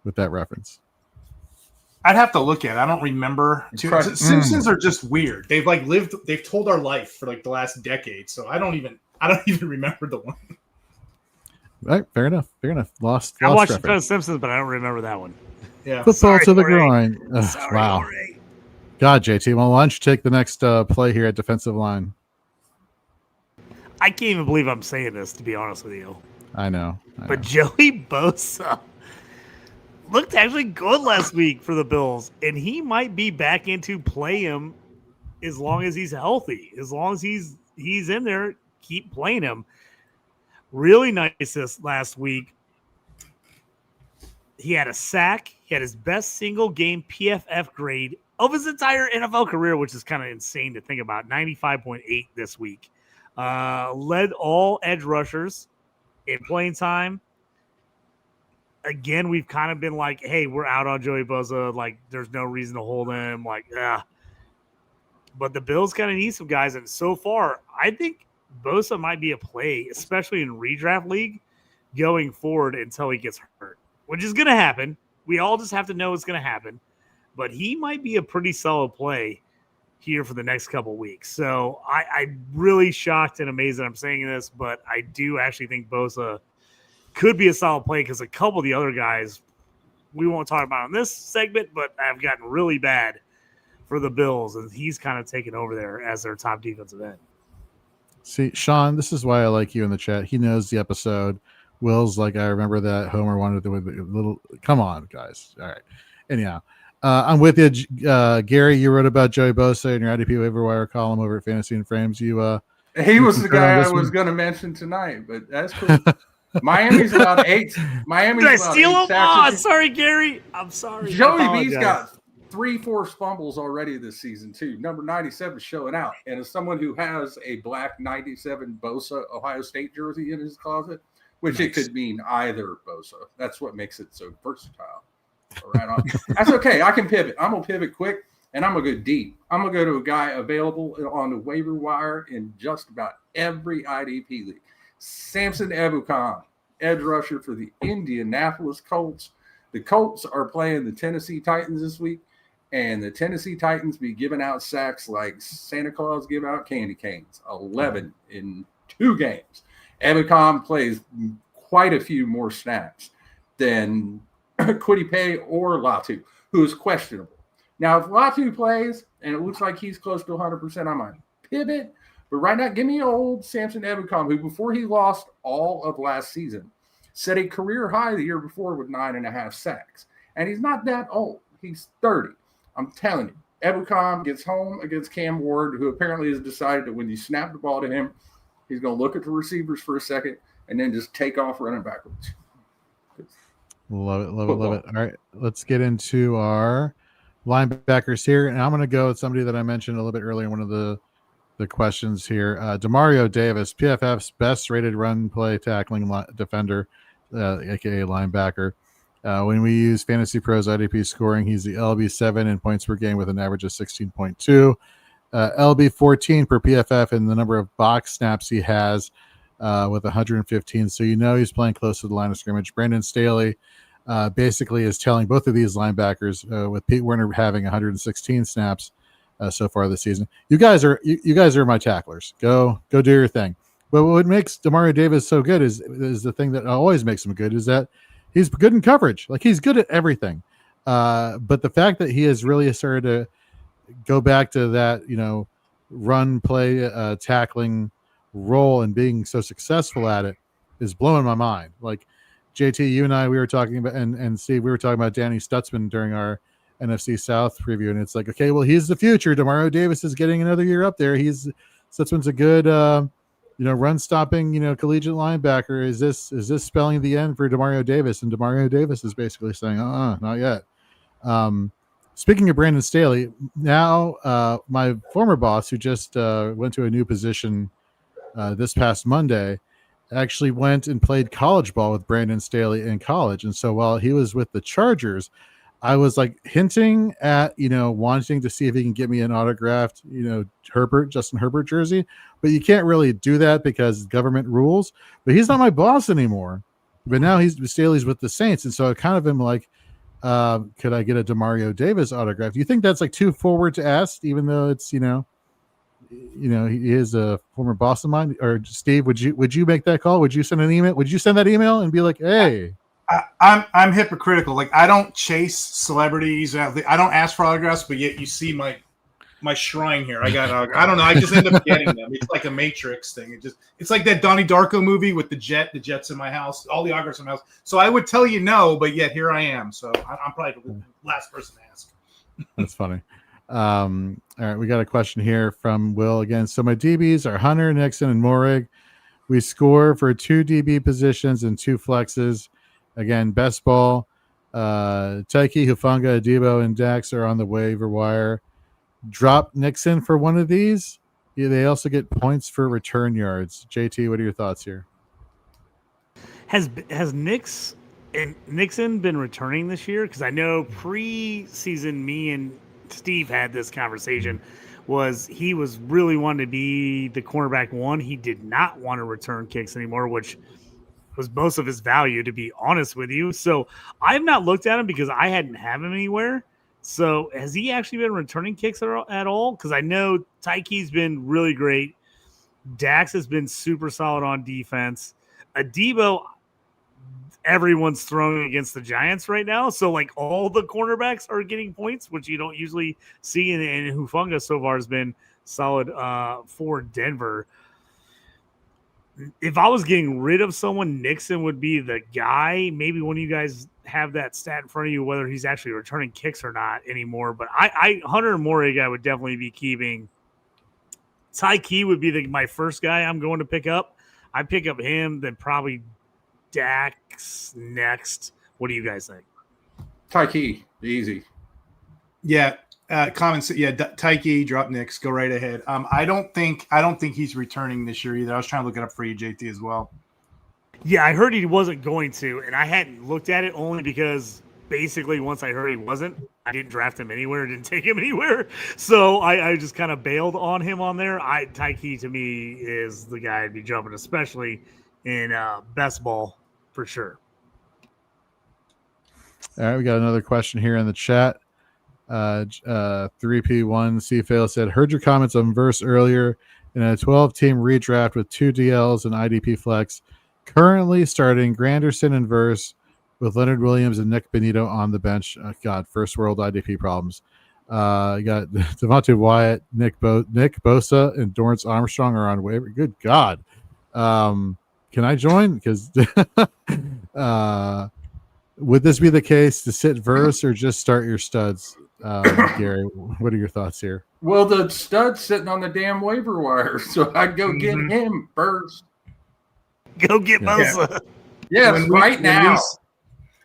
with that reference? I'd have to look at it. I don't remember. Simpsons are just weird. They've told our life for like the last decade. So I don't even remember the one. Right. Fair enough. Lost I watched reference. The Simpsons, but I don't remember that one. Yeah. Football to the Jorge. groin. Sorry, Wow. Jorge. God, JT. Well, why don't you take the next play here at defensive line? I can't even believe I'm saying this, to be honest with you. I know. But Joey Bosa looked actually good last week for the Bills, and he might be back into play him as long as he's healthy. As long as he's in there, keep playing him. Really nice this last week. He had a sack. He had his best single game PFF grade of his entire NFL career, which is kind of insane to think about. 95.8 this week. Led all edge rushers in playing time. Again, we've kind of been like, hey, we're out on Joey Bosa. Like, there's no reason to hold him. Like, But the Bills kind of need some guys. And so far, I think Bosa might be a play, especially in redraft league, going forward until he gets hurt, which is going to happen. We all just have to know it's going to happen. But he might be a pretty solid play here for the next couple of weeks. So I'm really shocked and amazed that I'm saying this, but I do actually think Bosa could be a solid play because a couple of the other guys we won't talk about in this segment, but have gotten really bad for the Bills, and he's kind of taken over there as their top defensive end. See, Sean, this is why I like you in the chat. He knows the episode. Will's like, I remember that Homer wanted to do a little. Come on, guys. All right. Anyhow, I'm with you, Gary. You wrote about Joey Bosa in your IDP waiver wire column over at Fantasy and Frames. He was the guy I was going to mention tonight, but that's cool. Miami's about 8. Miami's Did I about steal 8 him? sacks. Oh, sorry, Gary. I'm sorry. Joey B's got 3 forced fumbles already this season too. Number 97 is showing out, and as someone who has a black 97 Bosa Ohio State jersey in his closet, which it could mean either Bosa. That's what makes it so versatile. Right on. That's okay. I can pivot. I'm gonna pivot quick, and I'm gonna go deep. I'm gonna go to a guy available on the waiver wire in just about every IDP league. Samson Ebukam, edge rusher for the Indianapolis Colts. The Colts are playing the Tennessee Titans this week, and the Tennessee Titans be giving out sacks like Santa Claus give out candy canes, 11 in 2 games. Ebukam plays quite a few more snaps than Kwity Paye or Latu, who is questionable. Now, if Latu plays and it looks like he's close to 100%, I might pivot. But right now, give me old Samson Ebukam, who before he lost all of last season, set a career high the year before with 9.5 sacks. And he's not that old. He's 30. I'm telling you, Ebukam gets home against Cam Ward, who apparently has decided that when you snap the ball to him, he's going to look at the receivers for a second and then just take off running backwards. Love it. All right, let's get into our linebackers here, and I'm going to go with somebody that I mentioned a little bit earlier in one of the questions here. Demario Davis, PFF's best rated run play tackling defender, aka linebacker. When we use Fantasy Pros IDP scoring, he's the LB7 in points per game with an average of 16.2. LB14 per PFF in the number of box snaps he has with 115. So he's playing close to the line of scrimmage. Brandon Staley basically is telling both of these linebackers, with Pete Werner having 116 snaps so far this season, you guys are my tacklers. Go do your thing. But what makes Demario Davis so good is the thing that always makes him good is that he's good in coverage. Like, he's good at everything. But the fact that he has really started to go back to that, run play tackling role and being so successful at it is blowing my mind. Like, JT, you and I, we were talking about, and Steve, we were talking about Danny Stutzman during our NFC South preview, and it's like, okay, well, he's the future. Demario Davis is getting another year up there. Stutzman's a good run stopping collegiate linebacker. Is this spelling the end for Demario Davis? And Demario Davis is basically saying, not yet. Speaking of Brandon Staley, now my former boss, who just went to a new position this past Monday, actually went and played college ball with Brandon Staley in college. And so while he was with the Chargers, I was like hinting at, wanting to see if he can get me an autographed, Justin Herbert jersey, but you can't really do that because government rules. But he's not my boss anymore. But now Staley's with the Saints. And so I kind of am like, could I get a Demario Davis autograph? Do you think that's like too forward to ask, even though it's, he is a former boss of mine? Or Steve, would you make that call? Would you send an email? Would you send that email and be like, hey? I'm hypocritical. Like, I don't chase celebrities. I don't ask for autographs, but yet you see my shrine here. I don't know. I just end up getting them. It's like a Matrix thing. It's like that Donnie Darko movie with the Jet's in my house, all the autographs in my house. So I would tell you no, but yet here I am. So I'm probably the last person to ask. That's funny. All right, we got a question here from Will again. So my DBs are Hunter, Nixon, and Morig. We score for 2 DB positions and 2 flexes. Again, best ball. Taiki, Hufanga, Adebo, and Dax are on the waiver wire. Drop Nixon for one of these. Yeah, they also get points for return yards. JT, what are your thoughts here? Has Nixon been returning this year? Because I know preseason, me and Steve had this conversation. He was really wanting to be the cornerback 1. He did not want to return kicks anymore, which was most of his value, to be honest with you. So I've not looked at him because I hadn't have him anywhere. So has he actually been returning kicks at all? Because I know Taiki's been really great. Dax has been super solid on defense. Adebo, everyone's throwing against the Giants right now. So, like, all the cornerbacks are getting points, which you don't usually see. And Hufanga so far has been solid for Denver. If I was getting rid of someone, Nixon would be the guy. Maybe when you guys have that stat in front of you, whether he's actually returning kicks or not anymore. But Hunter and Morig, I would definitely be keeping. Taiki would be my first guy I'm going to pick up. I pick up him, then probably Dax next. What do you guys think? Taiki, easy. Yeah. Comments. Yeah. Taiki, drop Nix. Go right ahead. I don't think he's returning this year either. I was trying to look it up for you, JT, as well. Yeah, I heard he wasn't going to, and I hadn't looked at it only because basically once I heard he wasn't, I didn't draft him anywhere, didn't take him anywhere. So I just kind of bailed on him on there. Taiki to me is the guy I'd be jumping, especially in best ball for sure. All right, we got another question here in the chat. 3P1 CFail said, heard your comments on Verse earlier in a 12-team redraft with 2 DLs and IDP Flex. Currently starting Granderson and Verse with Leonard Williams and Nick Benito on the bench. God, first world IDP problems. You got Devontae Wyatt, Nick Bosa, and Dorrance Armstrong are on waiver. Good God. Can I join? Because would this be the case to sit Verse or just start your studs? Gary, what are your thoughts here? Well, the stud's sitting on the damn waiver wire, so I'd go get him first. Go get Bosa. Yes, right now.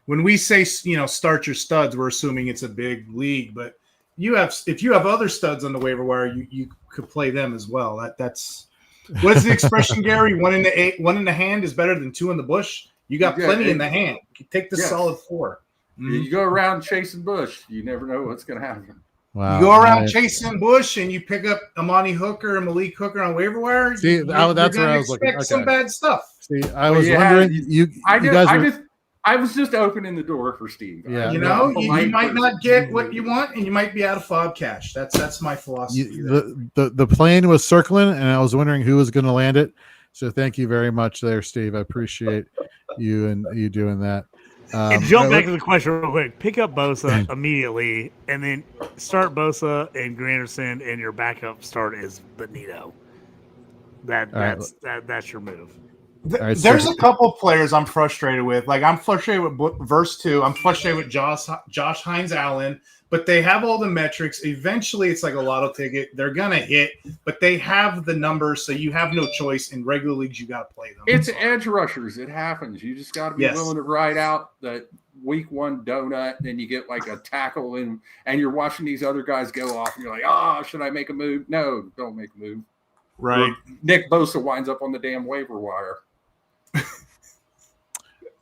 When we say, start your studs, we're assuming it's a big league, but if you have other studs on the waiver wire, you could play them as well. That's what is the expression, Gary? One in the hand is better than two in the bush. You got plenty in the hand. You take the solid 4. Mm-hmm. You go around chasing bush. You never know what's going to happen. Wow. You go around chasing bush and you pick up Amani Hooker and Malik Hooker on waiver wire. See, that's where I was looking. Okay. Some bad stuff. See, I was wondering. I was just opening the door for Steve. Yeah, you might not get what you want, and you might be out of fob cash. That's my philosophy. The plane was circling, and I was wondering who was going to land it. So thank you very much, there, Steve. I appreciate you and you doing that. And jump back to the question real quick. Pick up Bosa immediately, and then start Bosa and Granderson, and your backup start is Benito. That's your move. There's a couple players I'm frustrated with. Like I'm frustrated with verse 2. I'm frustrated with Josh Hines Allen, but they have all the metrics. Eventually, it's like a lotto ticket. They're gonna hit, but they have the numbers, so you have no choice. In regular leagues, you got to play them. It's edge rushers. It happens. You just got to be willing to ride out that week 1 donut, and you get like a tackle, and you're watching these other guys go off, and you're like, should I make a move? No, don't make a move. Right. Nick Bosa winds up on the damn waiver wire.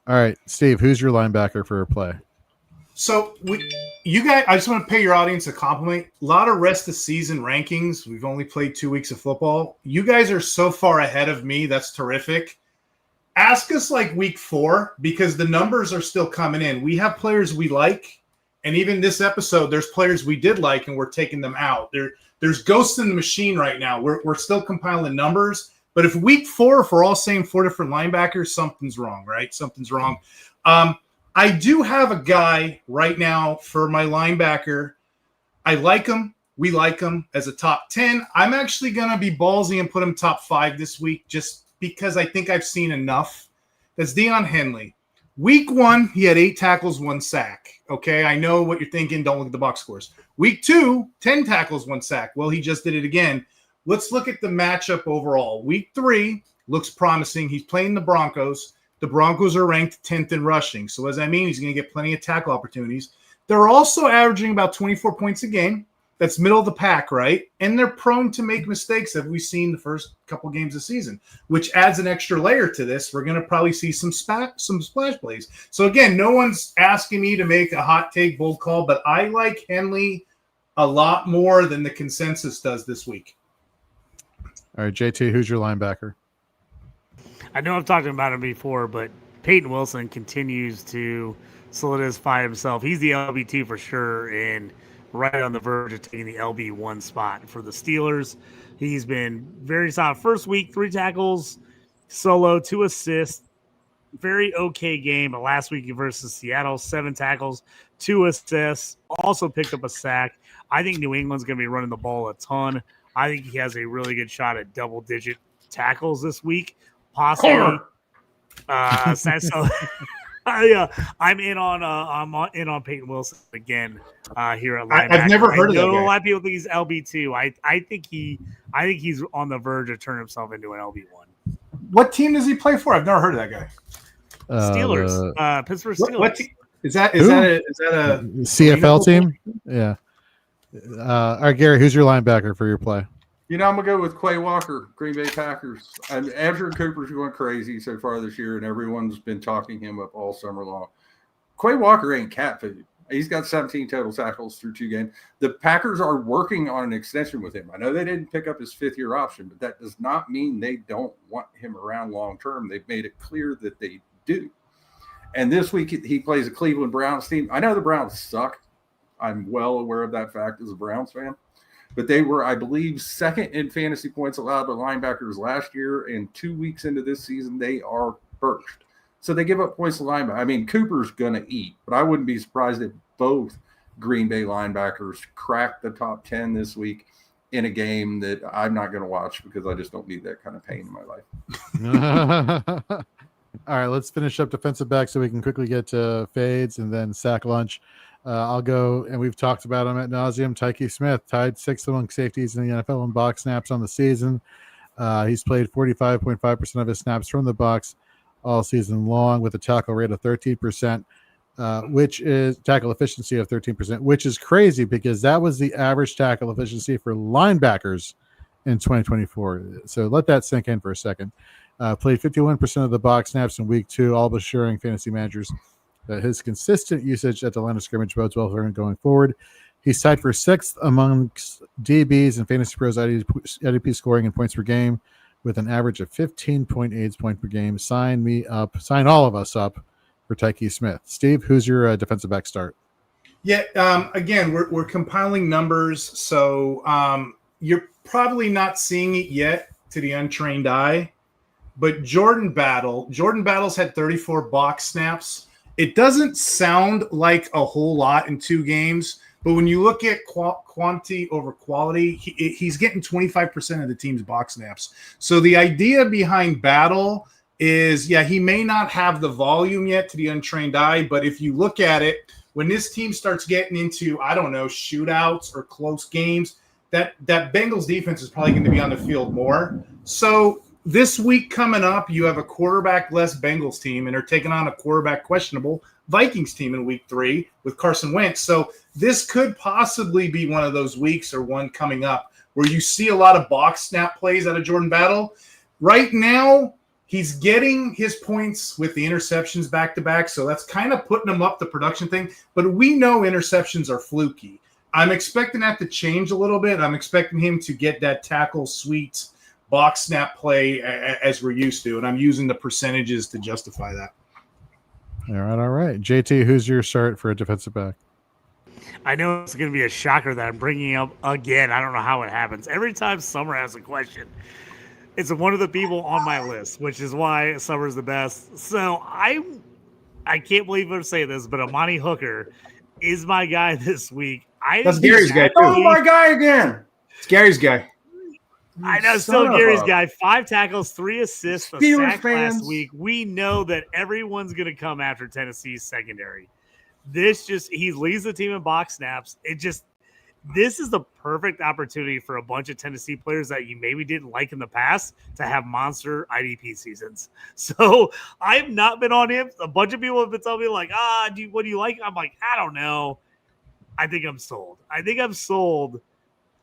All right, Steve, who's your linebacker for a play? So you guys, I just want to pay your audience a compliment. A lot of rest of season rankings. We've only played 2 weeks of football. You guys are so far ahead of me. That's terrific. Ask us like week 4 because the numbers are still coming in. We have players we like, and even this episode, there's players we did like, and we're taking them out. There's ghosts in the machine right now. We're still compiling numbers. But if week 4, if we're all saying 4 different linebackers, something's wrong, right? Something's wrong. I do have a guy right now for my linebacker. I like him. We like him as a top 10. I'm actually going to be ballsy and put him top 5 this week just because I think I've seen enough. That's Deion Henley. Week 1, he had 8 tackles, 1 sack. Okay, I know what you're thinking. Don't look at the box scores. Week 2, 10 tackles, 1 sack. Well, he just did it again. Let's look at the matchup overall. Week 3 looks promising. He's playing the Broncos. The Broncos are ranked 10th in rushing. So, what does that mean? He's going to get plenty of tackle opportunities. They're also averaging about 24 points a game. That's middle of the pack, right? And they're prone to make mistakes, as we've seen the first couple games of the season, which adds an extra layer to this. We're going to probably see some splash plays. So, again, no one's asking me to make a hot take, bold call, but I like Henley a lot more than the consensus does this week. All right, JT, who's your linebacker? I know I've talked about him before, but Peyton Wilson continues to solidify himself. He's the LB2 for sure, and right on the verge of taking the LB1 spot for the Steelers. He's been very solid. First week, 3 tackles, solo, 2 assists. Very okay game. But last week versus Seattle, 7 tackles, 2 assists. Also picked up a sack. I think New England's going to be running the ball a ton. I think he has a really good shot at double-digit tackles this week, possibly. I'm in on Peyton Wilson again here at linebacker. I've never heard of that guy. A lot of people think he's LB2. I think he's on the verge of turning himself into an LB1. What team does he play for? I've never heard of that guy. Steelers, Pittsburgh Steelers. What team? Is that a CFL team? Yeah. All right, Gary, who's your linebacker for your play? I'm going to go with Quay Walker, Green Bay Packers. And Andrew Cooper's going crazy so far this year, and everyone's been talking him up all summer long. Quay Walker ain't cat food. He's got 17 total tackles through 2 games. The Packers are working on an extension with him. I know they didn't pick up his 5th-year option, but that does not mean they don't want him around long-term. They've made it clear that they do. And this week he plays a Cleveland Browns team. I know the Browns suck. I'm well aware of that fact as a Browns fan. But they were, I believe, 2nd in fantasy points allowed by linebackers last year. And 2 weeks into this season, they are first. So they give up points to linebackers. I mean, Cooper's going to eat. But I wouldn't be surprised if both Green Bay linebackers crack the top 10 this week in a game that I'm not going to watch because I just don't need that kind of pain in my life. All right, let's finish up defensive back so we can quickly get to fades and then sack lunch. I'll go, and we've talked about him at nauseum. Tyke Smith tied 6th among safeties in the NFL in box snaps on the season. He's played 45.5% of his snaps from the box all season long with a tackle rate of 13%. which is tackle efficiency of 13%, which is crazy because that was the average tackle efficiency for linebackers in 2024. So let that sink in for a second. Played 51% of the box snaps in week 2, all but assuring fantasy managers that his consistent usage at the line of scrimmage bodes well for him going forward. He's tied for 6th amongst DBs and Fantasy Pros IDP scoring and points per game with an average of 15.8 points per game. Sign me up. Sign all of us up for Tyke Smith. Steve, who's your defensive back start? Yeah, again, we're compiling numbers, so you're probably not seeing it yet to the untrained eye. But Jordan Battle's had 34 box snaps. It doesn't sound like a whole lot in 2 games, but when you look at quantity over quality, he's getting 25% of the team's box snaps. So the idea behind Battle is, yeah, he may not have the volume yet to the untrained eye, but if you look at it, when this team starts getting into, I don't know, shootouts or close games, that Bengals defense is probably going to be on the field more. So this week coming up, you have a quarterback-less Bengals team, and they're taking on a quarterback-questionable Vikings team in week 3 with Carson Wentz. So this could possibly be one of those weeks or one coming up where you see a lot of box snap plays out of Jordan Battle. Right now, he's getting his points with the interceptions back-to-back, so that's kind of putting him up the production thing. But we know interceptions are fluky. I'm expecting that to change a little bit. I'm expecting him to get that tackle sweet box snap play as we're used to, and I'm using the percentages to justify that. All right. JT, who's your start for a defensive back? I know it's going to be a shocker that I'm bringing up again. I don't know how it happens. Every time Summer has a question, it's one of the people on my list, which is why Summer's the best. So I can't believe I'm saying this, but Amani Hooker is my guy this week. That's Gary's guy, too. Oh, my guy again. It's Gary's guy. I know, still Gary's guy. 5 tackles, 3 assists, a sack last week. We know that everyone's going to come after Tennessee's secondary. He leads the team in box snaps. This is the perfect opportunity for a bunch of Tennessee players that you maybe didn't like in the past to have monster IDP seasons. So I've not been on him. A bunch of people have been telling me like, what do you like? I'm like, I don't know. I think I'm sold.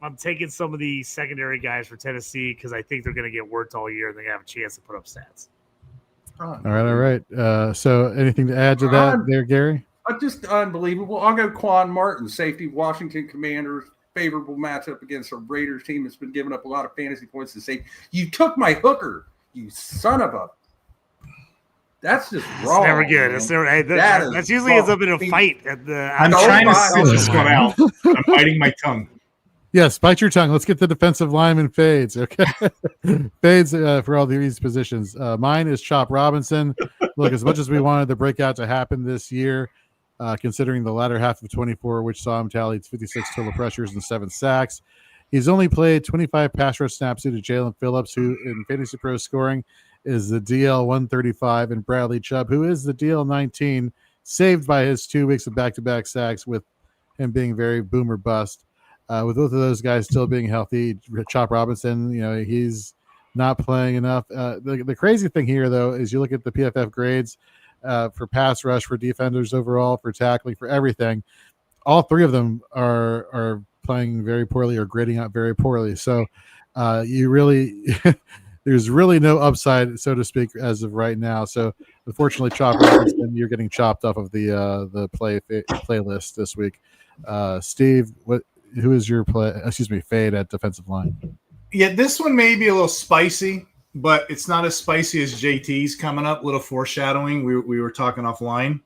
I'm taking some of the secondary guys for Tennessee because I think they're going to get worked all year and they have a chance to put up stats. All right. So anything to add to that there, Gary? Just unbelievable. I'll go Quan Martin, safety, Washington Commanders, favorable matchup against a Raiders team that's been giving up a lot of fantasy points to safety. You took my hooker, you son of a. That's just wrong. It's never good. It's never, that's usually ends up in a fight. I'm trying to sit this one out. I'm biting my tongue. Yes, bite your tongue. Let's get the defensive lineman fades. Okay, fades for all these positions. Mine is Chop Robinson. Look, as much as we wanted the breakout to happen this year, considering the latter half of 24, which saw him tally 56 total pressures and 7 sacks, he's only played 25 pass rush snaps due to Jalen Phillips, who in Fantasy Pro scoring is the DL 135, and Bradley Chubb, who is the DL 19, saved by his 2 weeks of back-to-back sacks, with him being very boom or bust. With both of those guys still being healthy, Chop Robinson, he's not playing enough. The crazy thing here, though, is you look at the PFF grades for pass rush, for defenders overall, for tackling, for everything. All 3 of them are playing very poorly or grading out very poorly. So there's really no upside, so to speak, as of right now. So unfortunately, Chop Robinson, you're getting chopped off of the playlist this week. Steve, who is your fade at defensive line? Yeah, this one may be a little spicy, but it's not as spicy as JT's coming up. Little foreshadowing. We were talking offline.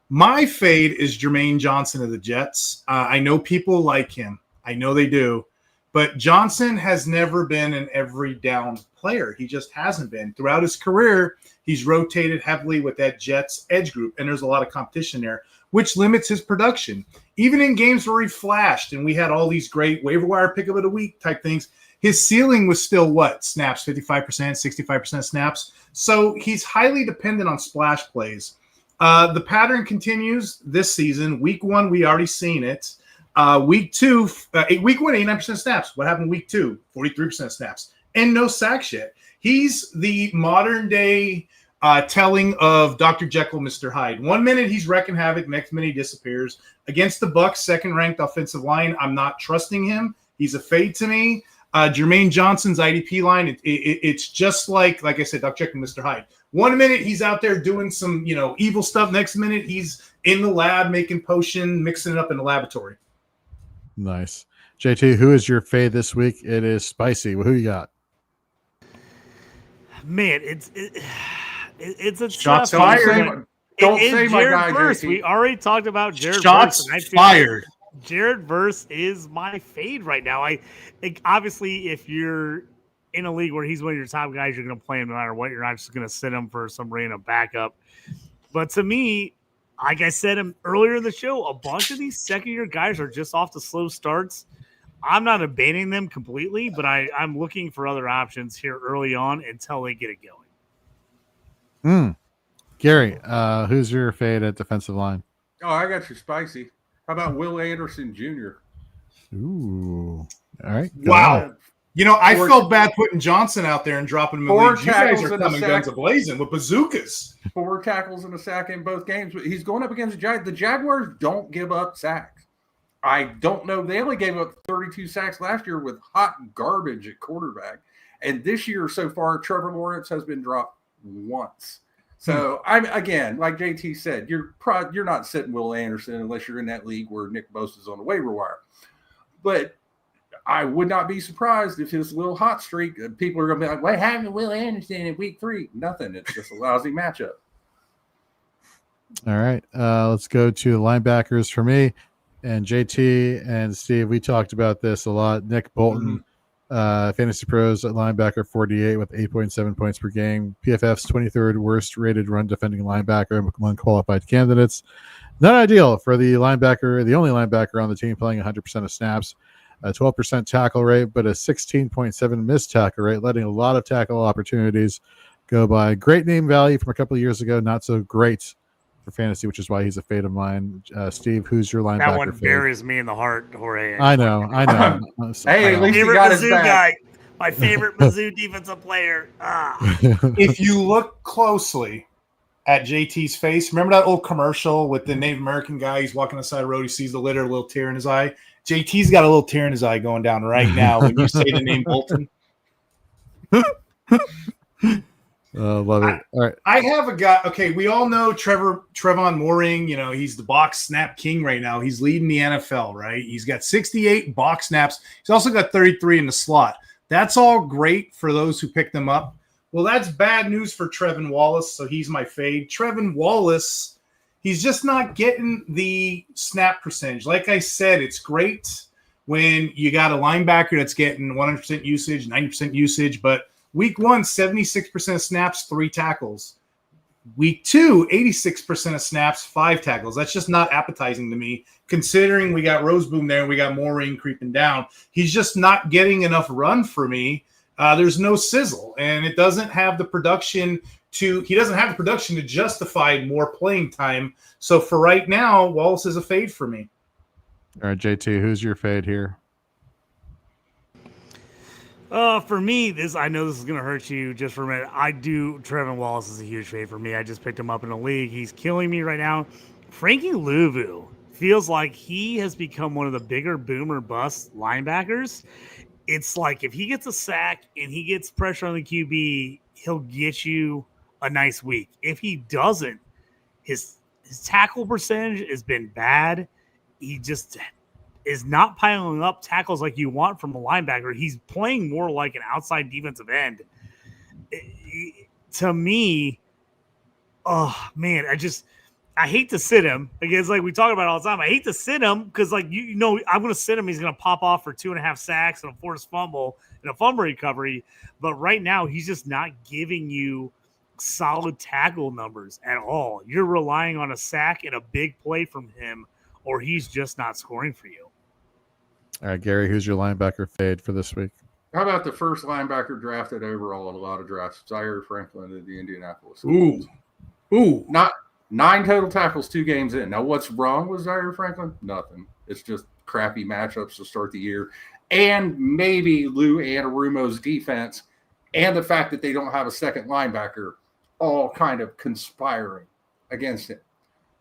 My fade is Jermaine Johnson of the Jets. I know people like him. I know they do. But Johnson has never been an every down player. He just hasn't been. Throughout his career, he's rotated heavily with that Jets edge group, and there's a lot of competition there, which limits his production. Even in games where he flashed and we had all these great waiver wire pickup of the week type things, his ceiling was still what? Snaps, 55%, 65% snaps. So he's highly dependent on splash plays. The pattern continues this season. Week 1, we already seen it. Week 1, 89% snaps. What happened week 2? 43% snaps. And no sacks yet. He's the modern day telling of Dr. Jekyll, Mr. Hyde. 1 minute he's wrecking havoc, next minute he disappears. Against the Bucs, second-ranked offensive line, I'm not trusting him. He's a fade to me. Jermaine Johnson's IDP line, it's just like I said, Dr. Jekyll, Mr. Hyde. 1 minute he's out there doing some evil stuff. Next minute he's in the lab making potion, mixing it up in the laboratory. Nice. JT, who is your fade this week? It is Spicy. Who you got? Man, it's a shots tough fired. Don't say my guy, Verse. JT. We already talked about Jared shots Verse. fired. Jared Verse is my fade right now. I think obviously if you're in a league where he's one of your top guys, you're going to play him no matter what. You're not just going to sit him for some random backup. But to me, like I said earlier in the show, a bunch of these second-year guys are just off to slow starts. I'm not abandoning them completely, but I'm looking for other options here early on until they get it going. Gary, who's your fade at defensive line? Oh, I got you, Spicy. How about Will Anderson Jr.? Ooh. All right. Wow. I felt bad putting Johnson out there and dropping him in Four leagues. You guys tackles are in a coming sack. guns a-blazing with bazookas. 4 tackles and a sack in both games. He's going up against the Jaguars. The Jaguars don't give up sacks. I don't know. They only gave up 32 sacks last year with hot garbage at quarterback. And this year so far, Trevor Lawrence has been dropped once. So I'm again, like JT said, you're not sitting Will Anderson unless you're in that league where Nick Bosa's on the waiver wire. But I would not be surprised if his little hot streak, people are going to be like, "What happened to Will Anderson in week 3?" Nothing. It's just a lousy matchup. All right. Let's go to the linebackers for me. And JT and Steve, we talked about this a lot. Nick Bolton, Fantasy Pros at linebacker 48 with 8.7 points per game. PFF's 23rd worst rated run defending linebacker among qualified candidates. Not ideal for the linebacker, the only linebacker on the team playing 100% of snaps. A 12% tackle rate, but a 16.7 missed tackle rate, letting a lot of tackle opportunities go by. Great name value from a couple of years ago, not so great for fantasy, which is why he's a fade of mine. Steve, who's your linebacker? That one fade? buries me in the heart, Jorge. I know. Hey, at least he got his back. Guy. My favorite Mizzou defensive player. If you look closely at JT's face, remember that old commercial with the Native American guy? He's walking on the side of the road. He sees the litter, a little tear in his eye. JT's got a little tear in his eye going down right now when you say the name Bolton. Love it. All right. I have a guy. Okay, we all know Trevon Moehrig. He's the box snap king right now. He's leading the NFL, right? He's got 68 box snaps. He's also got 33 in the slot. That's all great for those who pick them up. Well, that's bad news for Trevin Wallace, so he's my fade. Trevin Wallace, he's just not getting the snap percentage. Like I said, it's great when you got a linebacker that's getting 100% usage, 90% usage, but week 1, 76% of snaps, 3 tackles. Week 2, 86% of snaps, 5 tackles. That's just not appetizing to me, considering we got Roseboom there and we got Moehrig creeping down. He's just not getting enough run for me. There's no sizzle, and it doesn't have the production to justify more playing time. So for right now, Wallace is a fade for me. All right, JT, who's your fade here? For me, I know this is going to hurt you just for a minute. Trevin Wallace is a huge fade for me. I just picked him up in a league. He's killing me right now. Frankie Louvu feels like he has become one of the bigger boomer bust linebackers. It's like if he gets a sack and he gets pressure on the QB, he'll get you a nice week. If he doesn't, his tackle percentage has been bad. He just is not piling up tackles like you want from a linebacker. He's playing more like an outside defensive end. To me, oh man, I hate to sit him. It's like we talk about it all the time. I hate to sit him because, I'm going to sit him. He's going to pop off for 2.5 sacks and a forced fumble and a fumble recovery. But right now, he's just not giving you solid tackle numbers at all. You're relying on a sack and a big play from him, or he's just not scoring for you. All right, Gary, who's your linebacker fade for this week? How about the first linebacker drafted overall in a lot of drafts? Zaire Franklin of the Indianapolis. Ooh. Not 9 total tackles, 2 games in. Now, what's wrong with Zaire Franklin? Nothing. It's just crappy matchups to start the year. And maybe Lou Anarumo's defense and the fact that they don't have a second linebacker all kind of conspiring against him.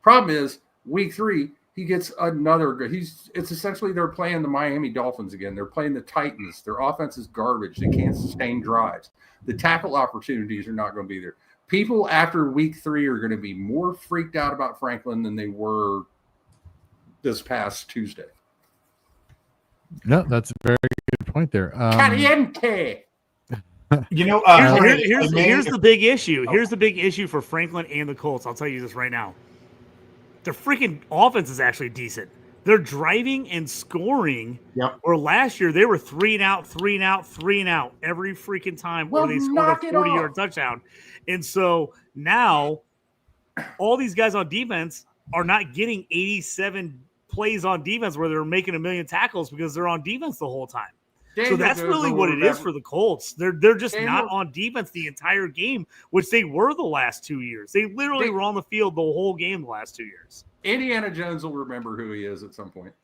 Problem is, week 3, he gets another good. It's essentially they're playing the Miami Dolphins again. They're playing the Titans. Their offense is garbage. They can't sustain drives. The tackle opportunities are not going to be there. People after week 3 are going to be more freaked out about Franklin than they were this past Tuesday. No, that's a very good point there. Caliente. You know, here's the big issue. Here's the big issue for Franklin and the Colts. I'll tell you this right now. Their freaking offense is actually decent. They're driving and scoring. Yep. Where last year they were 3 and out every freaking time where they scored a 40-yard touchdown. And so now all these guys on defense are not getting 87 plays on defense where they're making 1 million tackles because they're on defense the whole time. So that's really what it is for the Colts. They're just not on defense the entire game, which they were the last 2 years. They literally were on the field the whole game the last 2 years. Indiana Jones will remember who he is at some point.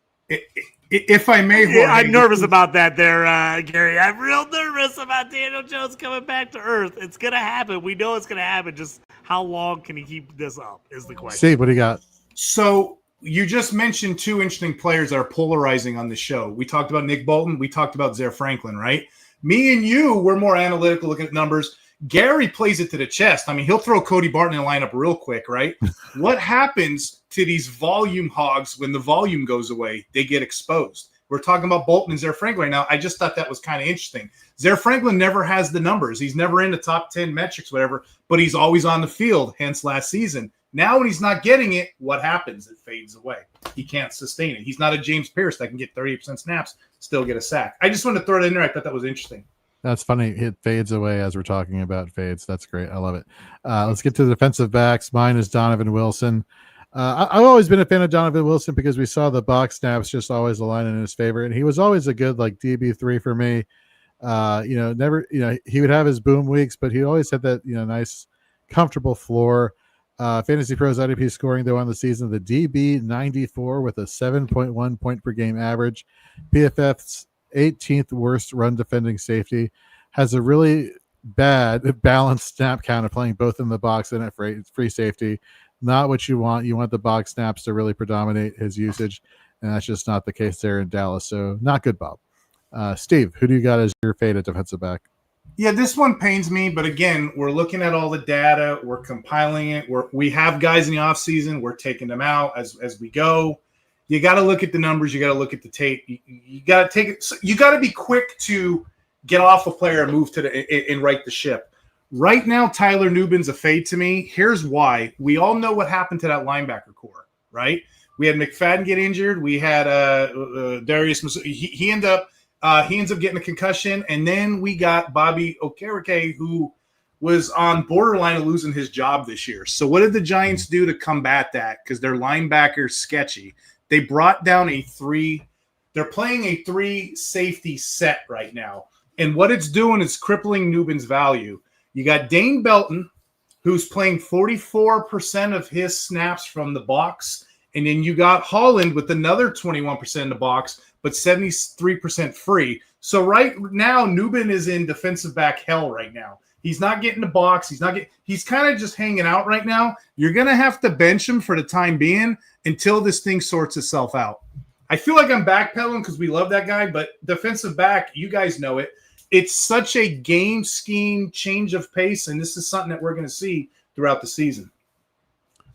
If I may, Jorge, I'm nervous about that there, Gary. I'm real nervous about Daniel Jones coming back to earth. It's going to happen. We know it's going to happen. Just how long can he keep this up is the question. Steve, what do you got? So you just mentioned 2 interesting players that are polarizing on the show. We talked about Nick Bolton. We talked about Zaire Franklin, right? Me and you, we're more analytical, looking at numbers. Gary plays it to the chest. I mean, he'll throw Cody Barton in the lineup real quick, right? What happens to these volume hogs when the volume goes away? They get exposed. We're talking about Bolton and Zaire Franklin right now. I just thought that was kind of interesting. Zaire Franklin never has the numbers. He's never in the top 10 metrics, whatever, but he's always on the field, hence last season. Now when he's not getting it, what happens? It fades away. He can't sustain it. He's not a James Pierce that can get 30% snaps, still get a sack. I just wanted to throw it in there. I thought that was interesting. That's funny. It fades away as we're talking about fades. That's great. I love it. Let's get to the defensive backs. Mine is Donovan Wilson. I've always been a fan of Donovan Wilson because we saw the box snaps just always aligning in his favor, and he was always a good DB3 for me. He would have his boom weeks, but he always had that nice, comfortable floor. Fantasy Pros IDP scoring though on the season, the DB 94 with a 7.1 point per game average. PFF's 18th worst run defending safety, has a really bad balanced snap count of playing both in the box and at free safety. Not what you want. You want the box snaps to really predominate his usage, and that's just not the case there in Dallas. So not good, Bob. Steve, who do you got as your fade at defensive back? Yeah, this one pains me, but again, we're looking at all the data, we're compiling it. We have guys in the offseason, we're taking them out as we go. You got to look at the numbers. You got to look at the tape. You got to take it. You got to be quick to get off a player and move to and right the ship. Right now, Tyler Nubin's a fade to me. Here's why. We all know what happened to that linebacker core, right? We had McFadden get injured. We had Darius. He ends up getting a concussion, and then we got Bobby Okereke, who was on borderline of losing his job this year. So what did the Giants do to combat that? Because their linebacker's sketchy. They brought down they're playing a 3 safety set right now. And what it's doing is crippling Nubin's value. You got Dane Belton, who's playing 44% of his snaps from the box. And then you got Holland with another 21% in the box, but 73% free. So right now, Nubin is in defensive back hell right now. He's not getting the box. He's kind of just hanging out right now. You're going to have to bench him for the time being until this thing sorts itself out. I feel like I'm backpedaling because we love that guy, but defensive back, you guys know it. It's such a game scheme change of pace, and this is something that we're going to see throughout the season.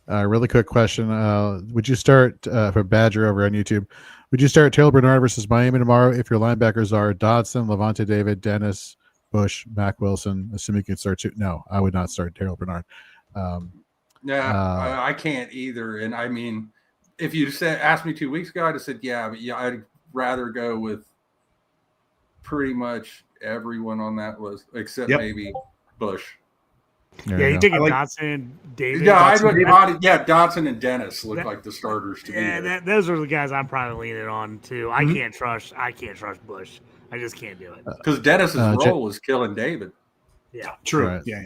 Really quick question. Would you start for Badger over on YouTube? Would you start Taylor Bernard versus Miami tomorrow if your linebackers are Dodson, Levante David, Dennis, Bush, Mac Wilson, assuming you can start two? No, I would not start Taylor Bernard. I can't either. And I mean, if you asked me 2 weeks ago, I'd have said, I'd rather go with pretty much everyone on that list except maybe Bush. You take Dodson, David. Dodson and Dennis look like the starters to me. Yeah, those are the guys I'm probably leaning on too. I can't trust Bush. I just can't do it because Dennis's role is killing David. Yeah, true. Right. Yeah.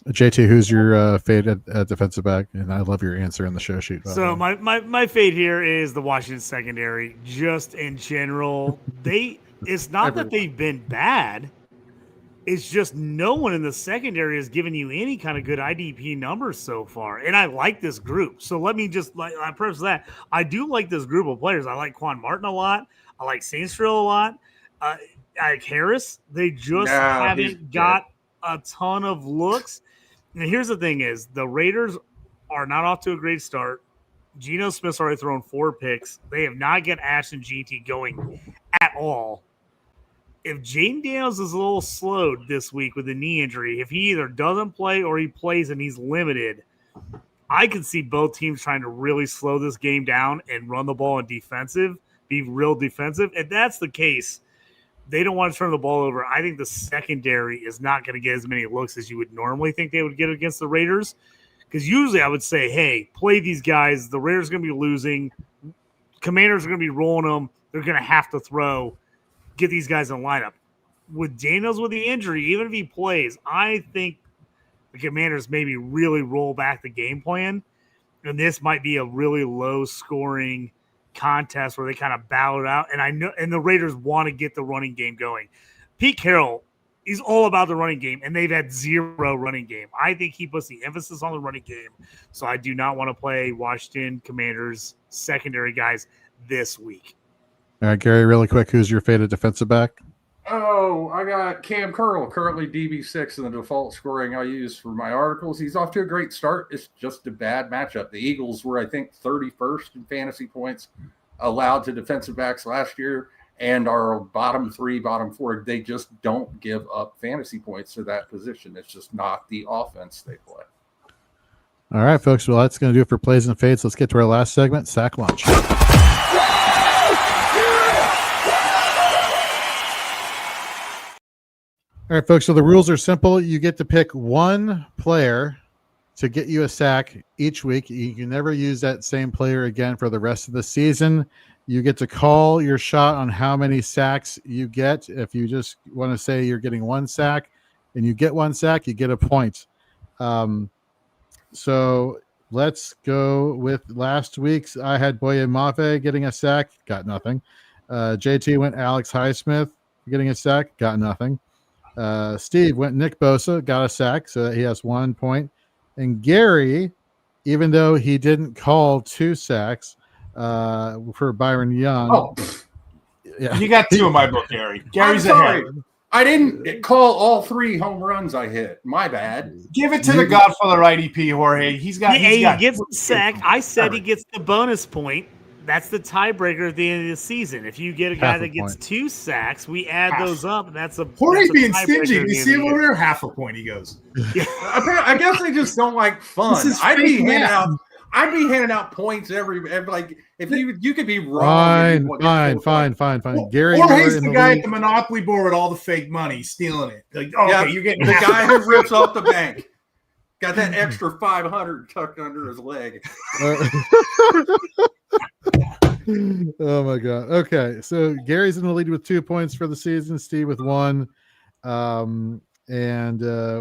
JT, who's your fade at defensive back? And I love your answer in the show sheet. So my fade here is the Washington secondary. Just in general, it's not that they've been bad. It's just no one in the secondary has given you any kind of good IDP numbers so far. And I like this group. So let me just I preface that. I do like this group of players. I like Quan Martin a lot. I like Saintsville a lot. I like Harris. They just haven't got a ton of looks. And here's the thing is the Raiders are not off to a great start. Geno Smith's already thrown 4 picks. They have not got Ashton GT going at all. If Jaden Daniels is a little slowed this week with a knee injury, if he either doesn't play or he plays and he's limited, I can see both teams trying to really slow this game down and run the ball in defensive, be real defensive. If that's the case, they don't want to turn the ball over. I think the secondary is not going to get as many looks as you would normally think they would get against the Raiders. Because usually I would say, hey, play these guys. The Raiders are going to be losing. Commanders are going to be rolling them. They're going to have to throw. Get these guys in the lineup. With Daniels with the injury, even if he plays, I think the Commanders maybe really roll back the game plan, and this might be a really low-scoring contest where they kind of battle it out. And I know, and the Raiders want to get the running game going. Pete Carroll, he's all about the running game, and they've had 0 running game. I think he puts the emphasis on the running game, so I do not want to play Washington Commanders secondary guys this week. All right, Gary, really quick, who's your faded defensive back? Oh, I got Cam Curl, currently DB6 in the default scoring I use for my articles. He's off to a great start. It's just a bad matchup. The Eagles were, I think, 31st in fantasy points allowed to defensive backs last year, and our bottom 3, bottom 4, they just don't give up fantasy points to that position. It's just not the offense they play. All right, folks. Well, that's going to do it for plays and fades. Let's get to our last segment, Sack Lunch. All right, folks, so the rules are simple. You get to pick one player to get you a sack each week. You can never use that same player again for the rest of the season. You get to call your shot on how many sacks you get. If you just want to say you're getting 1 sack and you get 1 sack, you get a point. So let's go with last week's. I had Boye Mafe getting a sack, got nothing. JT went Alex Highsmith getting a sack, got nothing. Steve went Nick Bosa, got a sack, so he has 1 point. And Gary, even though he didn't call 2 sacks for Byron Young. Yeah. You got 2 in my book, Gary. Gary's ahead. I didn't call all 3 home runs I hit. My bad. Give it to the Godfather IDP, Jorge. He gets a sack. I said he gets the bonus point. That's the tiebreaker at the end of the season. If you get a guy that gets 2 sacks, we add those up, and that's a Jorge's being stingy. You see him over there, half a point. He goes. Yeah. I guess they just don't like fun. I'd be handing out points every like if you could be wrong. Fine. Gary, Jorge's the guy at the Monopoly board with all the fake money, stealing it. Like, okay, you're getting the guy who rips off the bank. Got that extra 500 tucked under his leg. Oh my god. Okay, so Gary's in the lead with 2 points for the season, Steve with 1, and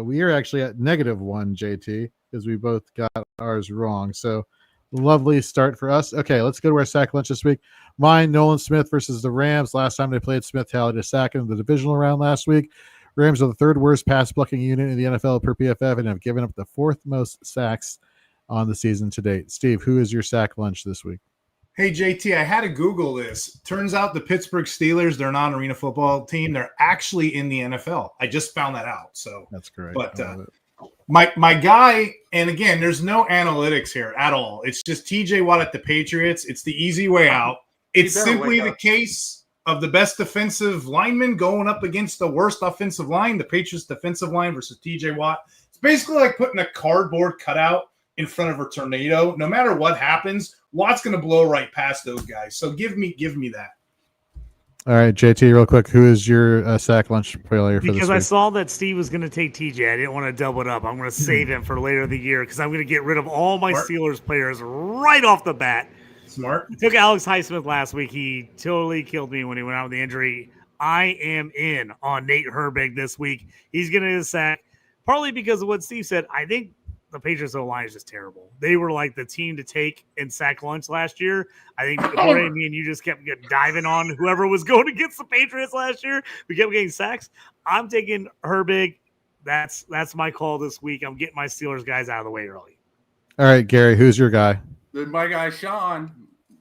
we are actually at -1, JT, because we both got ours wrong. So lovely start for us. Okay, let's go to our sack lunch this week. Mine, Nolan Smith versus the Rams. Last time they played, Smith tallied a sack in the divisional round last week. Rams are the 3rd worst pass blocking unit in the NFL per PFF and have given up the 4th most sacks on the season to date. Steve, who is your sack lunch this week? Hey, JT, I had to Google this. Turns out the Pittsburgh Steelers, they're not an arena football team. They're actually in the NFL. I just found that out. So that's great. But my guy, and again, there's no analytics here at all. It's just TJ Watt at the Patriots. It's the easy way out. It's simply the case of the best defensive lineman going up against the worst offensive line, the Patriots defensive line versus TJ Watt. It's basically like putting a cardboard cutout in front of a tornado. No matter what happens, Watt's going to blow right past those guys. So give me that. All right, JT, real quick, who is your sack lunch player for this week? Because I saw that Steve was going to take TJ. I didn't want to double it up. I'm going to save him for later in the year because I'm going to get rid of all my Steelers players right off the bat. Smart. I took Alex Highsmith last week. He totally killed me when he went out with the injury. I am in on Nate Herbig this week. He's going to get a sack, partly because of what Steve said. I think the Patriots O-line is just terrible. They were like the team to take in sack lunch last year. I think Jorge, me and you just kept diving on whoever was going against the Patriots last year. We kept getting sacks. I'm taking Herbig. That's my call this week. I'm getting my Steelers guys out of the way early. All right, Gary, who's your guy? Then my guy Sean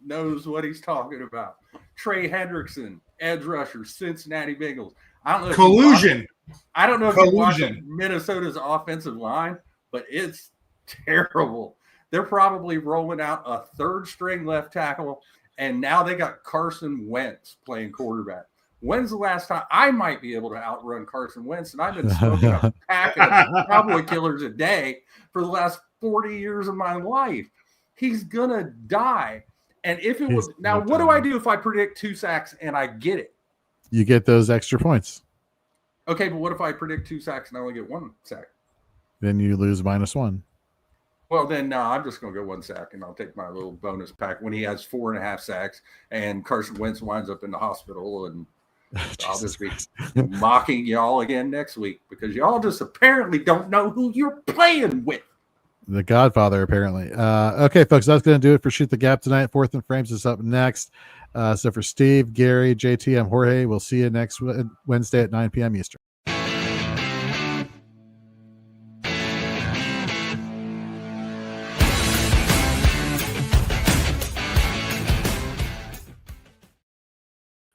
knows what he's talking about. Trey Hendrickson, edge rusher, Cincinnati Bengals. I don't know. Collusion. I don't know if you watch Minnesota's offensive line, but it's terrible. They're probably rolling out a third string left tackle, and now they got Carson Wentz playing quarterback. When's the last time I might be able to outrun Carson Wentz? And I've been smoking a pack of Cowboy Killers a day for the last 40 years of my life. He's going to die. And if it was now, what do I do if I predict 2 sacks and I get it? You get those extra points. Okay, but what if I predict 2 sacks and I only get 1 sack? Then you lose -1. Well, then no, I'm just going to go 1 sack, and I'll take my little bonus pack when he has 4.5 sacks, and Carson Wentz winds up in the hospital, and I'll just be mocking y'all again next week because y'all just apparently don't know who you're playing with. The Godfather, apparently. Okay, folks, that's going to do it for Shoot the Gap tonight. Fourth and Frames is up next. So for Steve, Gary, JT, I'm Jorge. We'll see you next Wednesday at 9 p.m. Eastern.